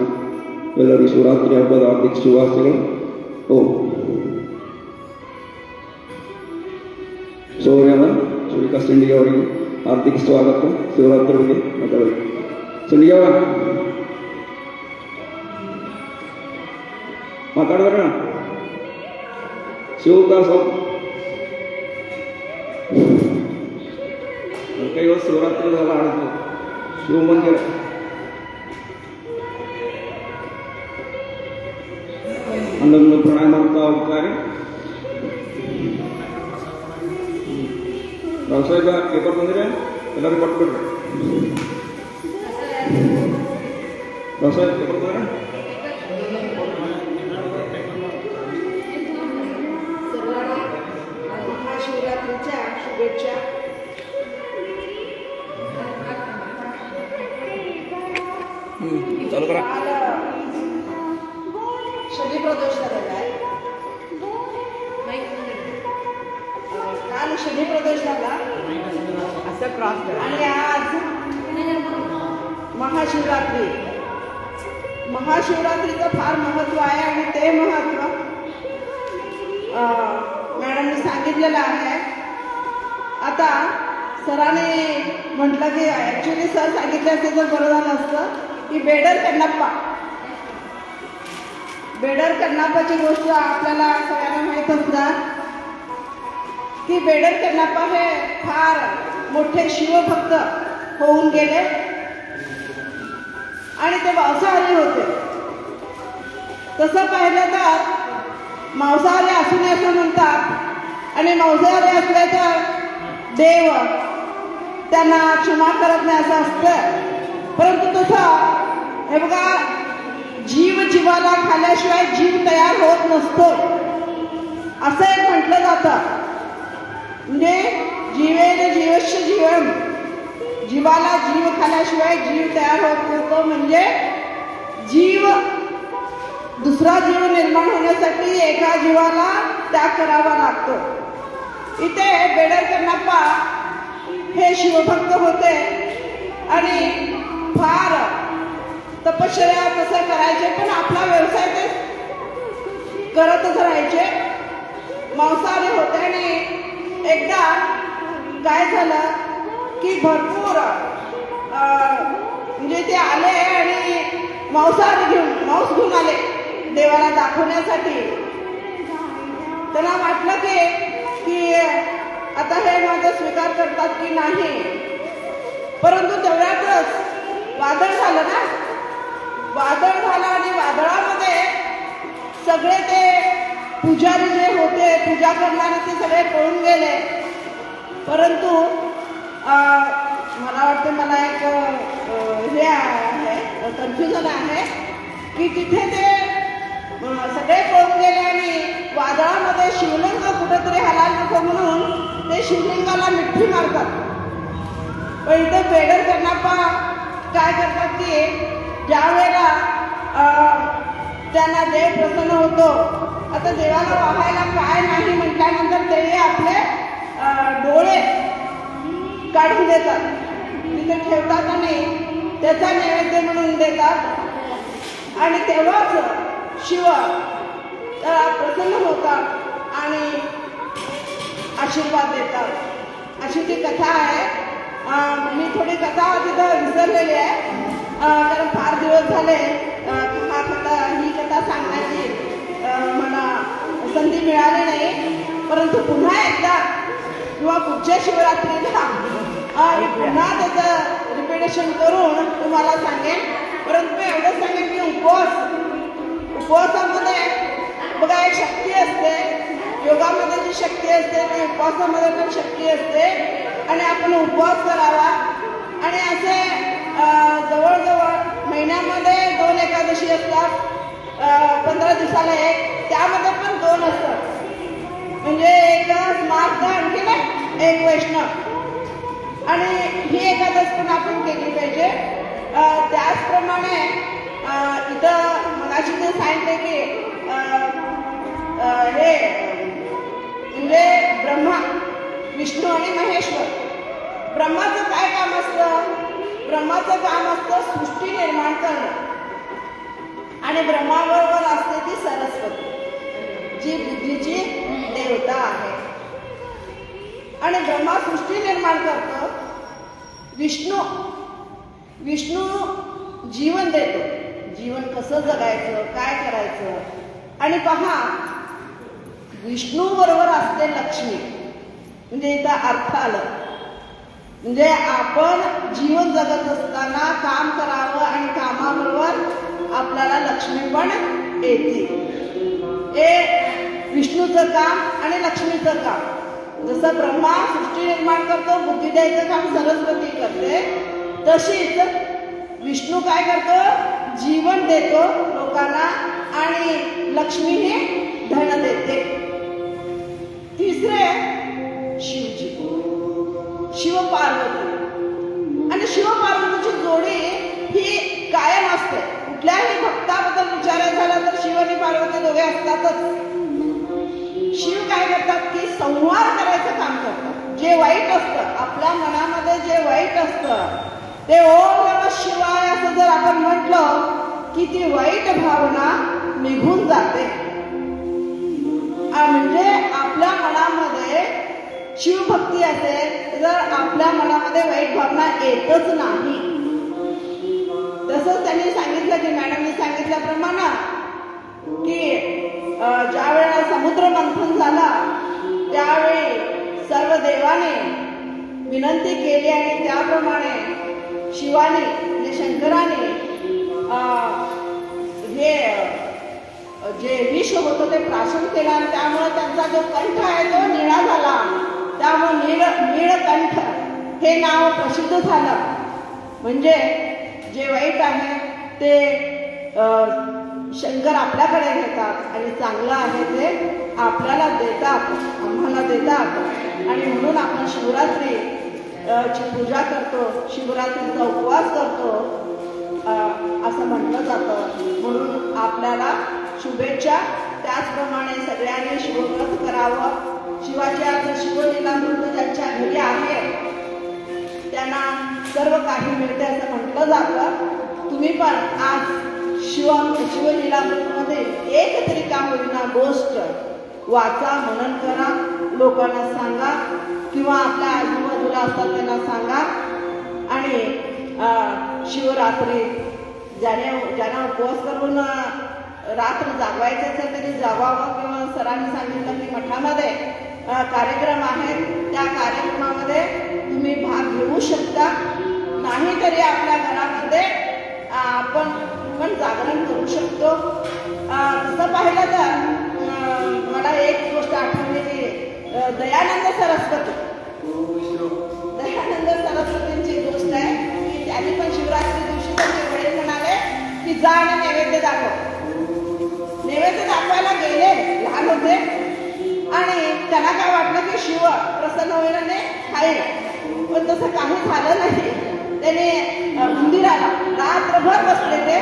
ಎಲ್ಲರಿಗೂ ಶಿವರಾತ್ರಿ ಹಬ್ಬದ ಹಾರ್ದಿಕ ಶುಭಾಶಯಗಳು. ಓಂ ಸೌರ್ಯವ ಸುರಿಕಾ ಸಿಂಡಿಗೆ ಅವರಿಗೆ ಹಾರ್ದಿಕ ಸ್ವಾಗತ. ಶಿವರಾತ್ರಿ ಬಗ್ಗೆ ಮಾತಾಡೋದು ಸಿಂಡಿಗೆ ಅವರ ಮಾತಾಡಿದ್ರ ಶಿವಕ ಸ್ವಲ್ಪ दिवस शिवरात्री झाला आणतो शिवमंदिर ಅಲ್ಲೊಂದು ಪ್ರಾಣಾಯಾಮ ಮಾಡ್ತಾ ಹೋಗ್ತಾರೆ. ವ್ಯವಸಾಯ ಪೇಪರ್ ಬಂದರೆ ಎಲ್ಲರೂ ಕೊಟ್ಬಿಡ್ರಿ. ವ್ಯವಸಾಯ ಪೇಪರ್ ಬಂದರೆ महाशिवरात्रीच्या शुभेच्छा. चालू करा. शनी प्रदोष झालेला आहे. काल शनी प्रदोष झाला असं क्रॉस आणि आज महाशिवरात्री. महाशिवरात्रीचं फार महत्त्व आहे आणि ते महत्त्व मॅडमने सांगितलेलं आहे. आता सरांनी म्हटलं की ॲक्च्युली सर सांगितलं असते तर बरं झालं असतं की बेडर कन्नाप्पाची गोष्ट आपल्याला सगळ्यांना माहीत असतात की बेडर कन्नाप्पा हे फार मोठे शिवभक्त होऊन गेले आणि ते मांसाहारी होते. तसं पाहिलं तर मांसाहारी असू नये असं म्हणतात आणि मांसाहारी असले तर देव त्यांना क्षमा करत नाही असं असतं. परंतु तसं हे बघा, जीव जीवाला खाल्ल्याशिवाय जीव तयार होत नसतो असं एक म्हटलं जातं. म्हणजे जीवेन जीवस्य जीवन, जीवाला जीव खाल्ल्याशिवाय जीव तयार होत नसतो. म्हणजे जीव दुसरा जीव निर्माण होण्यासाठी एका जीवाला त्याग करावा लागतो. इथे बेडर कन्नाप्पा हे शिवभक्त होते आणि फार तपश्चर्या तसं करायचे, पण आपला व्यवसाय ते करतच राहायचे. मांसाहारी होते आणि एकदा काय झालं की भरपूर म्हणजे ते आले आणि मांस घेऊन आले देवाला दाखवण्यासाठी. त्यांना वाटलं की आता हे माझा स्वीकार करतात की नाही. परंतु तेवढ्यातच वादळ झालं ना. वादळ झालं आणि वादळामध्ये सगळे ते पुजारी जे होते, पूजा करणारे ते सगळे पळून गेले. परंतु मला वाटतं मला एक हे आहे, कन्फ्युजन आहे की तिथे ते सगळे पळून गेले आणि वादळामध्ये शिवलिंग कुठेतरी हलायला नको म्हणून ते शिवलिंगाला मिठी मारतात. पण इथं बेडर कन्नाप्पा काय करतात की ज्या वेळेला त्यांना देव प्रसन्न होतो, आता देवाला वाहायला काय नाही म्हटल्यानंतर ते आपले डोळे काढून देतात, तिथे ठेवतात आणि त्याचा नैवेद्य म्हणून देतात. आणि तेव्हाच शिव प्रसन्न होतात आणि आशीर्वाद देतात. अशी ती कथा आहे. मी थोडी कथा तिथं विसरलेली आहे कारण फार दिवस झाले ही कथा सांगण्याची मला संधी मिळाली नाही. परंतु पुन्हा एकदा किंवा पुढच्या शिवरात्रीला पुन्हा त्याचं रिपिटेशन करून तुम्हाला सांगेन. परंतु मी एवढंच सांगेन की उपवासामध्ये बघा एक शक्ती असते. योगामध्ये जी शक्ती असते ती उपवासामध्ये पण शक्ती असते आणि आपण उपवास करावा. आणि असे जवळजवळ महिन्यामध्ये 2 एकादशी असतात, 15 दिवसाला एक, त्यामध्ये पण 2 असतात. म्हणजे एक स्मार्त आणखी एक वैष्णव. आणि ही एकादश पण आपण केली पाहिजे. त्याचप्रमाणे इथं मगाशी ते सांगितले की हे म्हणजे ब्रह्मा, विष्णू आणि महेश्वर. ब्रह्माचं काय काम असतं? ब्रह्माचं काम असतं सृष्टी निर्माण करणं. आणि ब्रह्माबरोबर असते ती सरस्वती, जी बुद्धीची देवता आहे. आणि ब्रह्मा सृष्टी निर्माण करतो. विष्णू जीवन देतो. जीवन कसं जगायचं, काय करायचं. आणि पहा, विष्णू बरोबर असते लक्ष्मी. म्हणजे इथं अर्थ आलं. म्हणजे आपण जीवन जगत असताना काम करावं आणि कामाबरोबर आपल्याला लक्ष्मी पण येते. हे विष्णूचं काम आणि लक्ष्मीचं काम. जसं ब्रह्मा सृष्टी निर्माण करतो, बुद्धी द्यायचं काम सरस्वती करते, तशीच विष्णू काय करतो, जीवन देतो लोकांना आणि लक्ष्मी हे धन देते. तिसरे शिवजी, शिवपार्वती. आणि शिवपार्वतीची जोडी ही कायम असते. कुठल्याही भक्ताबद्दल विचारायचं झालं तर शिव आणि पार्वती दोघे असतातच. शिव काय करतात की संहार करायचं काम करतात. जे वाईट असतं आपल्या मनामध्ये, जे वाईट असतं ते ओम नमः शिवाय असं जर आपण म्हटलं की ती वाईट भावना निघून जाते. म्हणजे आपल्या मनामध्ये शिवभक्ती असेल तर आपल्या मनामध्ये वाईट भावना येतच नाही. तसंच त्यांनी सांगितलं की मॅडमनी सांगितल्याप्रमाणे की ज्या वेळेला समुद्र मंथन झाला त्यावेळी सर्व देवाने विनंती केली आणि त्याप्रमाणे शिवाने म्हणजे शंकराने हे जे विष होतं ते प्राशन केलं आणि त्यामुळे त्यांचा जो कंठ आहे तो निळा झाला. त्यामुळे नीळकंठ हे नाव प्रसिद्ध झालं. म्हणजे जे वाईट आहे ते शंकर आपल्याकडे घेतात आणि चांगलं आहे ते आपल्याला देतात, आम्हाला देतात. आणि म्हणून आपण शिवरात्री ची पूजा करतो, शिवरात्रीचा उपवास करतो असं म्हटलं जातं. म्हणून आपल्याला शुभेच्छा. त्याचप्रमाणे सगळ्यांनी शिवव्रत करावं. शिवाची आज शिवलीलामृत ज्यांच्या घरी आहे त्यांना सर्व काही मिळते असं म्हटलं जातं. तुम्ही पण आज शिवलीलामृतमध्ये एक तरी का होईना गोष्ट वाचा, मनन करा, लोकांना सांगा किंवा आपल्या आजूबाजूला असतात त्यांना सांगा. आणि शिवरात्री ज्यांना उपवास करून रात्र जागवायचं असेल तरी जागावं. किंवा सरांनी सांगितलं की मठामध्ये कार्यक्रम आहेत, त्या कार्यक्रमामध्ये तुम्ही भाग घेऊ शकता. नाही तरी आपल्या घरामध्ये आपण पण जागरण करू शकतो. तसं पाहिलं तर मला एक गोष्ट आठवली की दयानंद सरस्वतींची गोष्ट आहे की त्यांनी पण शिवरात्री दिवशी त्यांचे वडील म्हणाले की जा आणि नैवेद्य दाखव. नैवेद्य दाखवायला गेले, लहान होते आणि त्यांना काय वाटलं की शिव प्रसन्न होईल आणि खाईल. पण तसं काही झालं नाही. त्याने उंदीराला रात्रभर बसले ते,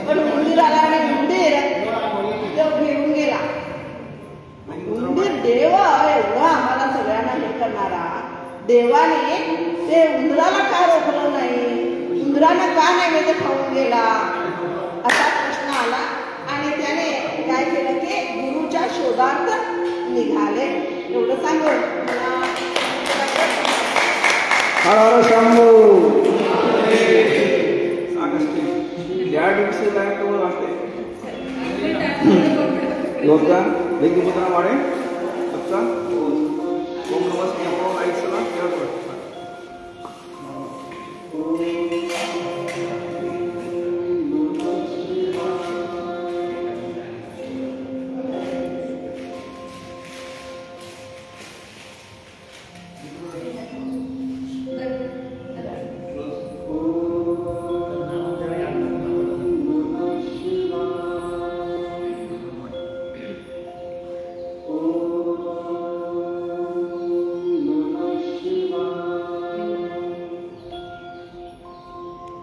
पण उंदीराला आणि उंदीर तो घेऊन गेला. उंदीर देव एवढं आम्हाला सगळ्यांना हे करणारा देवाने ते उंदराला का रोखलं नाही, उंदरानं का नैवेद्य खाऊन गेला असा प्रश्न आला. आणि त्याने काय केलं की गुरुच्या शोधार्थ निघाले. एवढं सांगून हर हर शंभू. त्या दिवशी काय करून वाटते योगदान वेगवेगळा वाढे अच्छा ओम नमः शिवाय ऐकला केलं.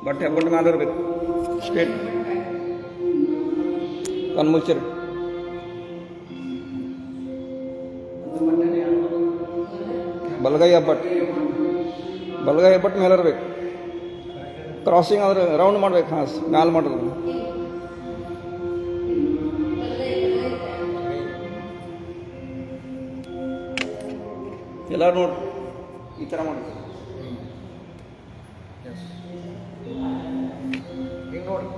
ಬಟ್ಟೆ ಬಟ್ಟೆ ಮೇಲೆ ಇರಬೇಕು ಸ್ಟ್ರೇಟ್ ಕಣ್ಮುಚ್ಚಿರಿ. ಬಲಗೈ ಹೆಬ್ಬಟ್ಟು ಮೇಲೆ ಇರಬೇಕು. ಕ್ರಾಸಿಂಗ್ ಆದ್ರೆ ರೌಂಡ್ ಮಾಡ್ಬೇಕು. ಹಾಂ ಮ್ಯಾಲೆ ಮಾಡೋದು. ಎಲ್ಲರೂ ನೋಡ್ರಿ ಈ ಥರ ಮಾಡಿ ಹಿಂಗೆ ನೋಡಿ.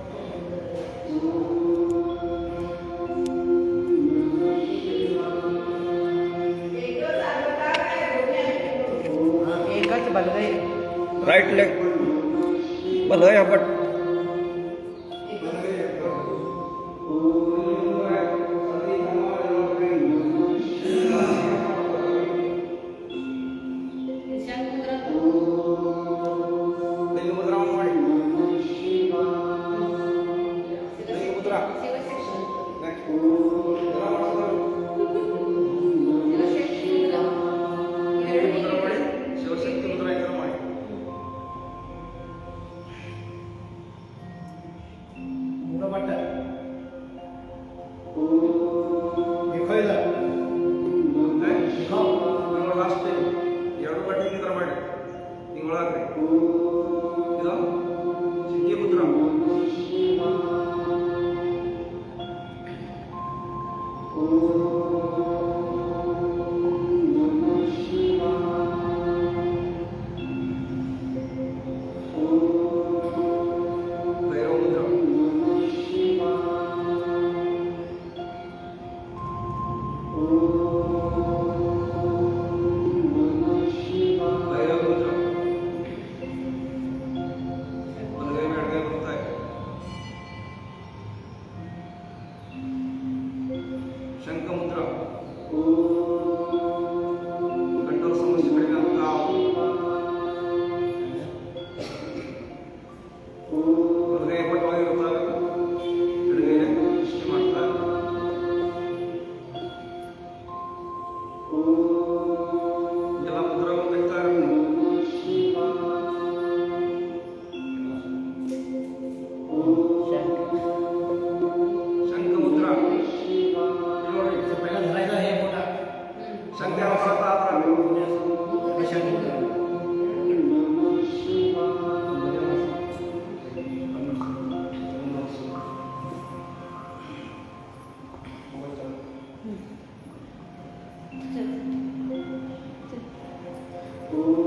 एकच बलगई राइट लेग बलय बट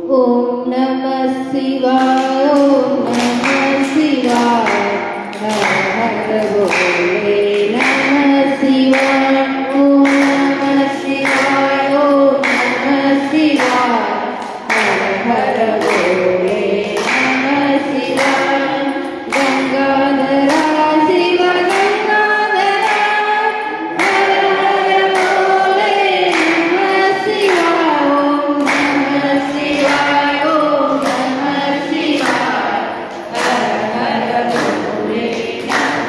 ओम नमः शिवाय ओम नमः शिवाय हर हर भोले नमः शिवाय ओम नमः शिवाय ओम नमः शिवाय हर हर भोले नमः शिवाय गंगाधरा शिव गंगाधरा हर हर भोले नमः शिवाय ओम नमः शिवाय ओम नमः शिवाय हर हर भोले नमः शिवाय शिव गंगाधरा हर हर भोले नमः शिवाय ओम नमः शिवाय ओम नमः शिवाय हर हर भोले नमः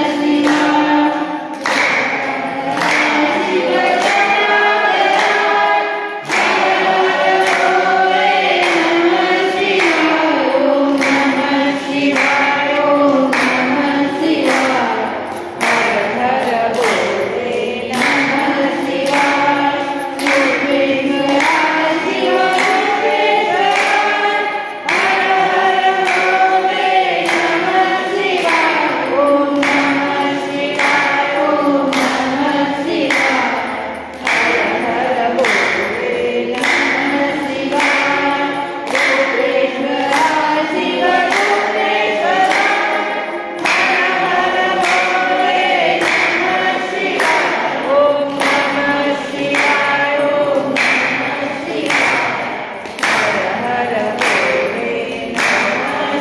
शिवाय योगेश्वरा शिव योगेश्वरा हर हर भोले नमः शिवाय ओम नमः शिवाय ओम नमः शिवाय हर हर भोले नमः शिवाय योगेश्वरा शिव योगेश्वरा हर हर भोले नमः शिवाय ओम नमः शिवाय ओम नमः शिवाय हर हर भोले नमः शिवाय योगेश्वरा शिव योगेश्वरा हर हर भोले नमः शिवाय ओम नमः शिवाय ओम नमः शिवाय हर हर भोले नमः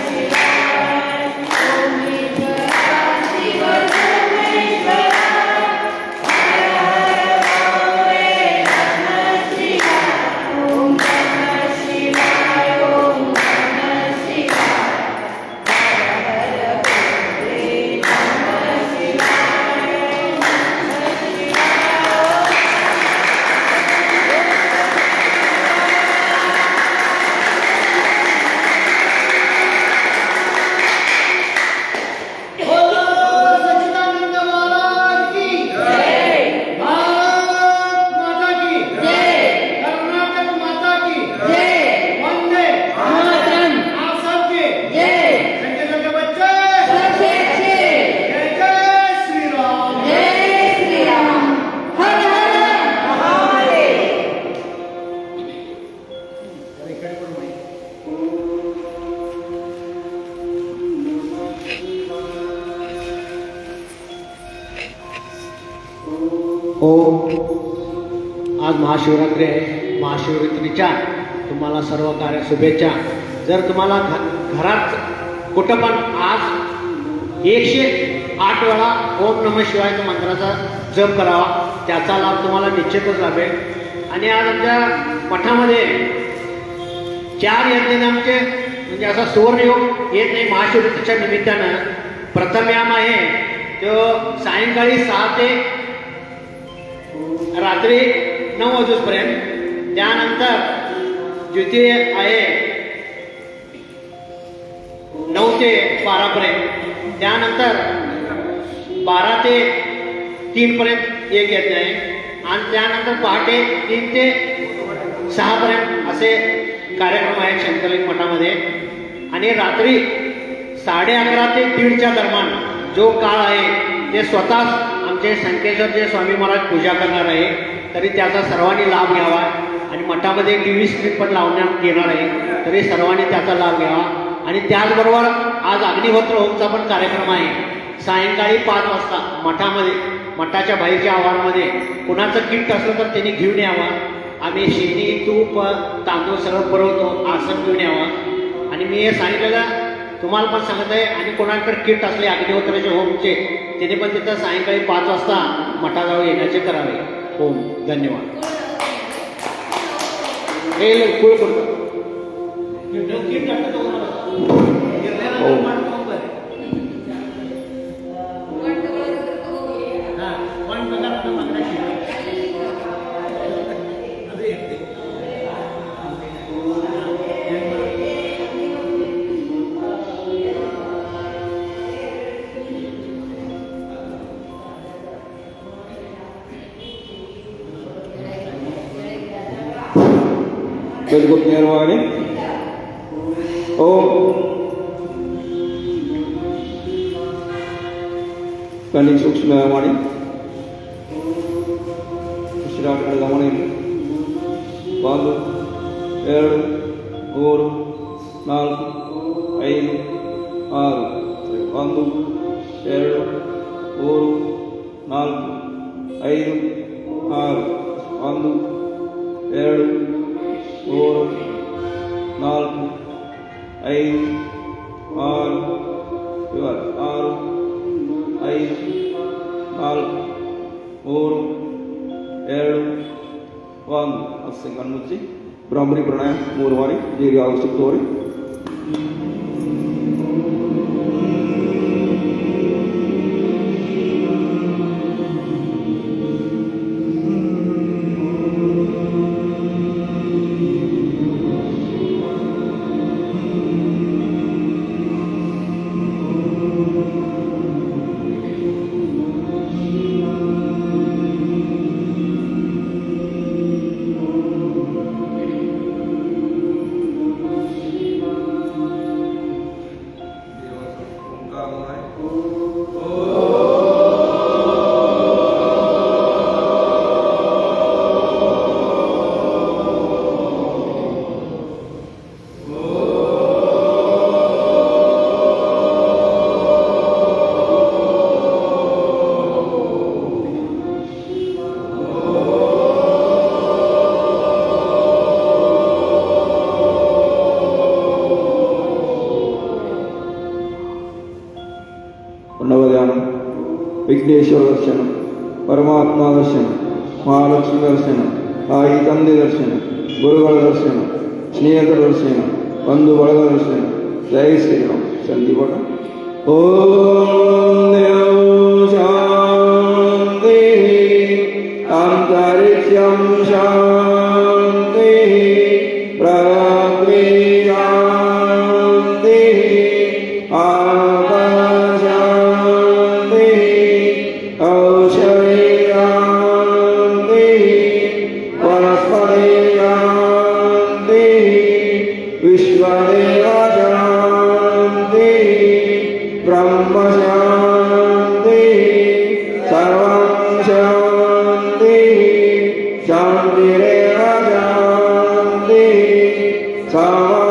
बोलो सच्चिदानंद महाराज की जय। भारत माता की जय। कर्नाटक माता की जय। वंदे मातरम। आप सबके जय। संजय के बच्चे सबसे अच्छे जय जय श्री राम। जय श्री राम हर हर महादेव। हो आज महाशिवरात्री आहे. महाशिवरात्रीच्या तुम्हाला सर्व कार्य शुभेच्छा. जर तुम्हाला घरात कुठं पण आज 108 वेळा ओम नमः शिवाय मंत्राचा जप करावा, त्याचा लाभ तुम्हाला निश्चितच लाभेल. आणि आज आमच्या मठामध्ये 4 यज्ञनामचे म्हणजे असा सुवर्णयोग येत नाही महाशिवरात्रीच्या निमित्तानं. प्रथम याम आहे तो सायंकाळी 6 ते रात्री 9 वाजेपर्यंत. त्यानंतर द्वितीय आहे 9 ते 12 पर्यंत. त्यानंतर 12 ते 3 पर्यंत एक यज्ञ आहे. आणि त्यानंतर पहाटे 3 ते 6 पर्यंत असे कार्यक्रम आहेत शंकरलिंग मठामध्ये. आणि रात्री 11:30 ते 1:30च्या दरम्यान जो काळ आहे ते स्वतःच आमचे संकेश्वरचे स्वामी महाराज पूजा करणार आहे. तरी त्याचा सर्वांनी लाभ घ्यावा. आणि मठामध्ये TV स्क्रीन पण लावण्यात येणार आहे, तरी सर्वांनी त्याचा लाभ घ्यावा. आणि त्याचबरोबर आज अग्निहोत्र होमचा पण कार्यक्रम आहे सायंकाळी 5 वाजता मठामध्ये, मठाच्या बाहेरच्या आवारामध्ये. कुणाचं किट असलं तर त्यांनी घेऊन यावं. आम्ही शेणी, तूप, तांदूळ सगळं पुरवतो. आसन घेऊन यावं. आणि मी हे सांगितलेलं तुम्हाला पण सांगत आहे. आणि कोणाकडे किट असले अग्निहोत्राचे होमचे, त्याने पण तिथं सायंकाळी 5 वाजता मठाजवळ येण्याचे करावे. ओम. धन्यवाद. हे कुळ करतो. बिल्कुल मेहरबानी. ओम कणी सूक्ष्मवाणी ಉಸಿರಾಟದ ಗಮನ. 1 2 3 4 5 6. 1 2 3 4 5 6. 1 2 3 4 5 6 6 5 4 3 2 1. ಅಷ್ಟೇ ಕಣ್ಮುಚ್ಚಿ ಬ್ರಾಹ್ಮಣಿ ಪ್ರಾಣಾಯಾಮ 3 ಬಾರಿ ದೀರ್ಘ ಅವಶ್ಯಕ ತೋರಿ. ನವಧ್ಯಾನ ವಿಘ್ನೇಶ್ವರ ದರ್ಶನ, ಪರಮಾತ್ಮ ದರ್ಶನ, ಮಹಾಲಕ್ಷ್ಮಿ ದರ್ಶನ, ತಾಯಿ ತಂದೆ ದರ್ಶನ, ಗುರುಗಳ ದರ್ಶನ, ಸ್ನೇಹಿತರ ದರ್ಶನ, ಬಂಧು ಬಳಗ ದರ್ಶನ. ಜೈ ಶ್ರೀರಾಮ್. ಸಂದೀಪಟ. ಓಂ ದೇವ ಶಾಂತಿ ಅಂತರಿಕ್ಷಂ ಶಾಂತಿ ಪೃಥ್ವಿ ಶಾಂತಿ ಆಕಾಶ ಶಾಂತಿ ಔಷಧಿ ಶಾಂತಿ ವನಸ್ಪತಿ ಶಾಂತಿ ವಿಶ್ವದೇವ ಶಾಂತಿ ಬ್ರಹ್ಮ ಶಾಂತಿ ಸರ್ವಂ ಶಾಂತಿ ಶಾಂತಿರೇವ ಶಾಂತಿ ಸಮ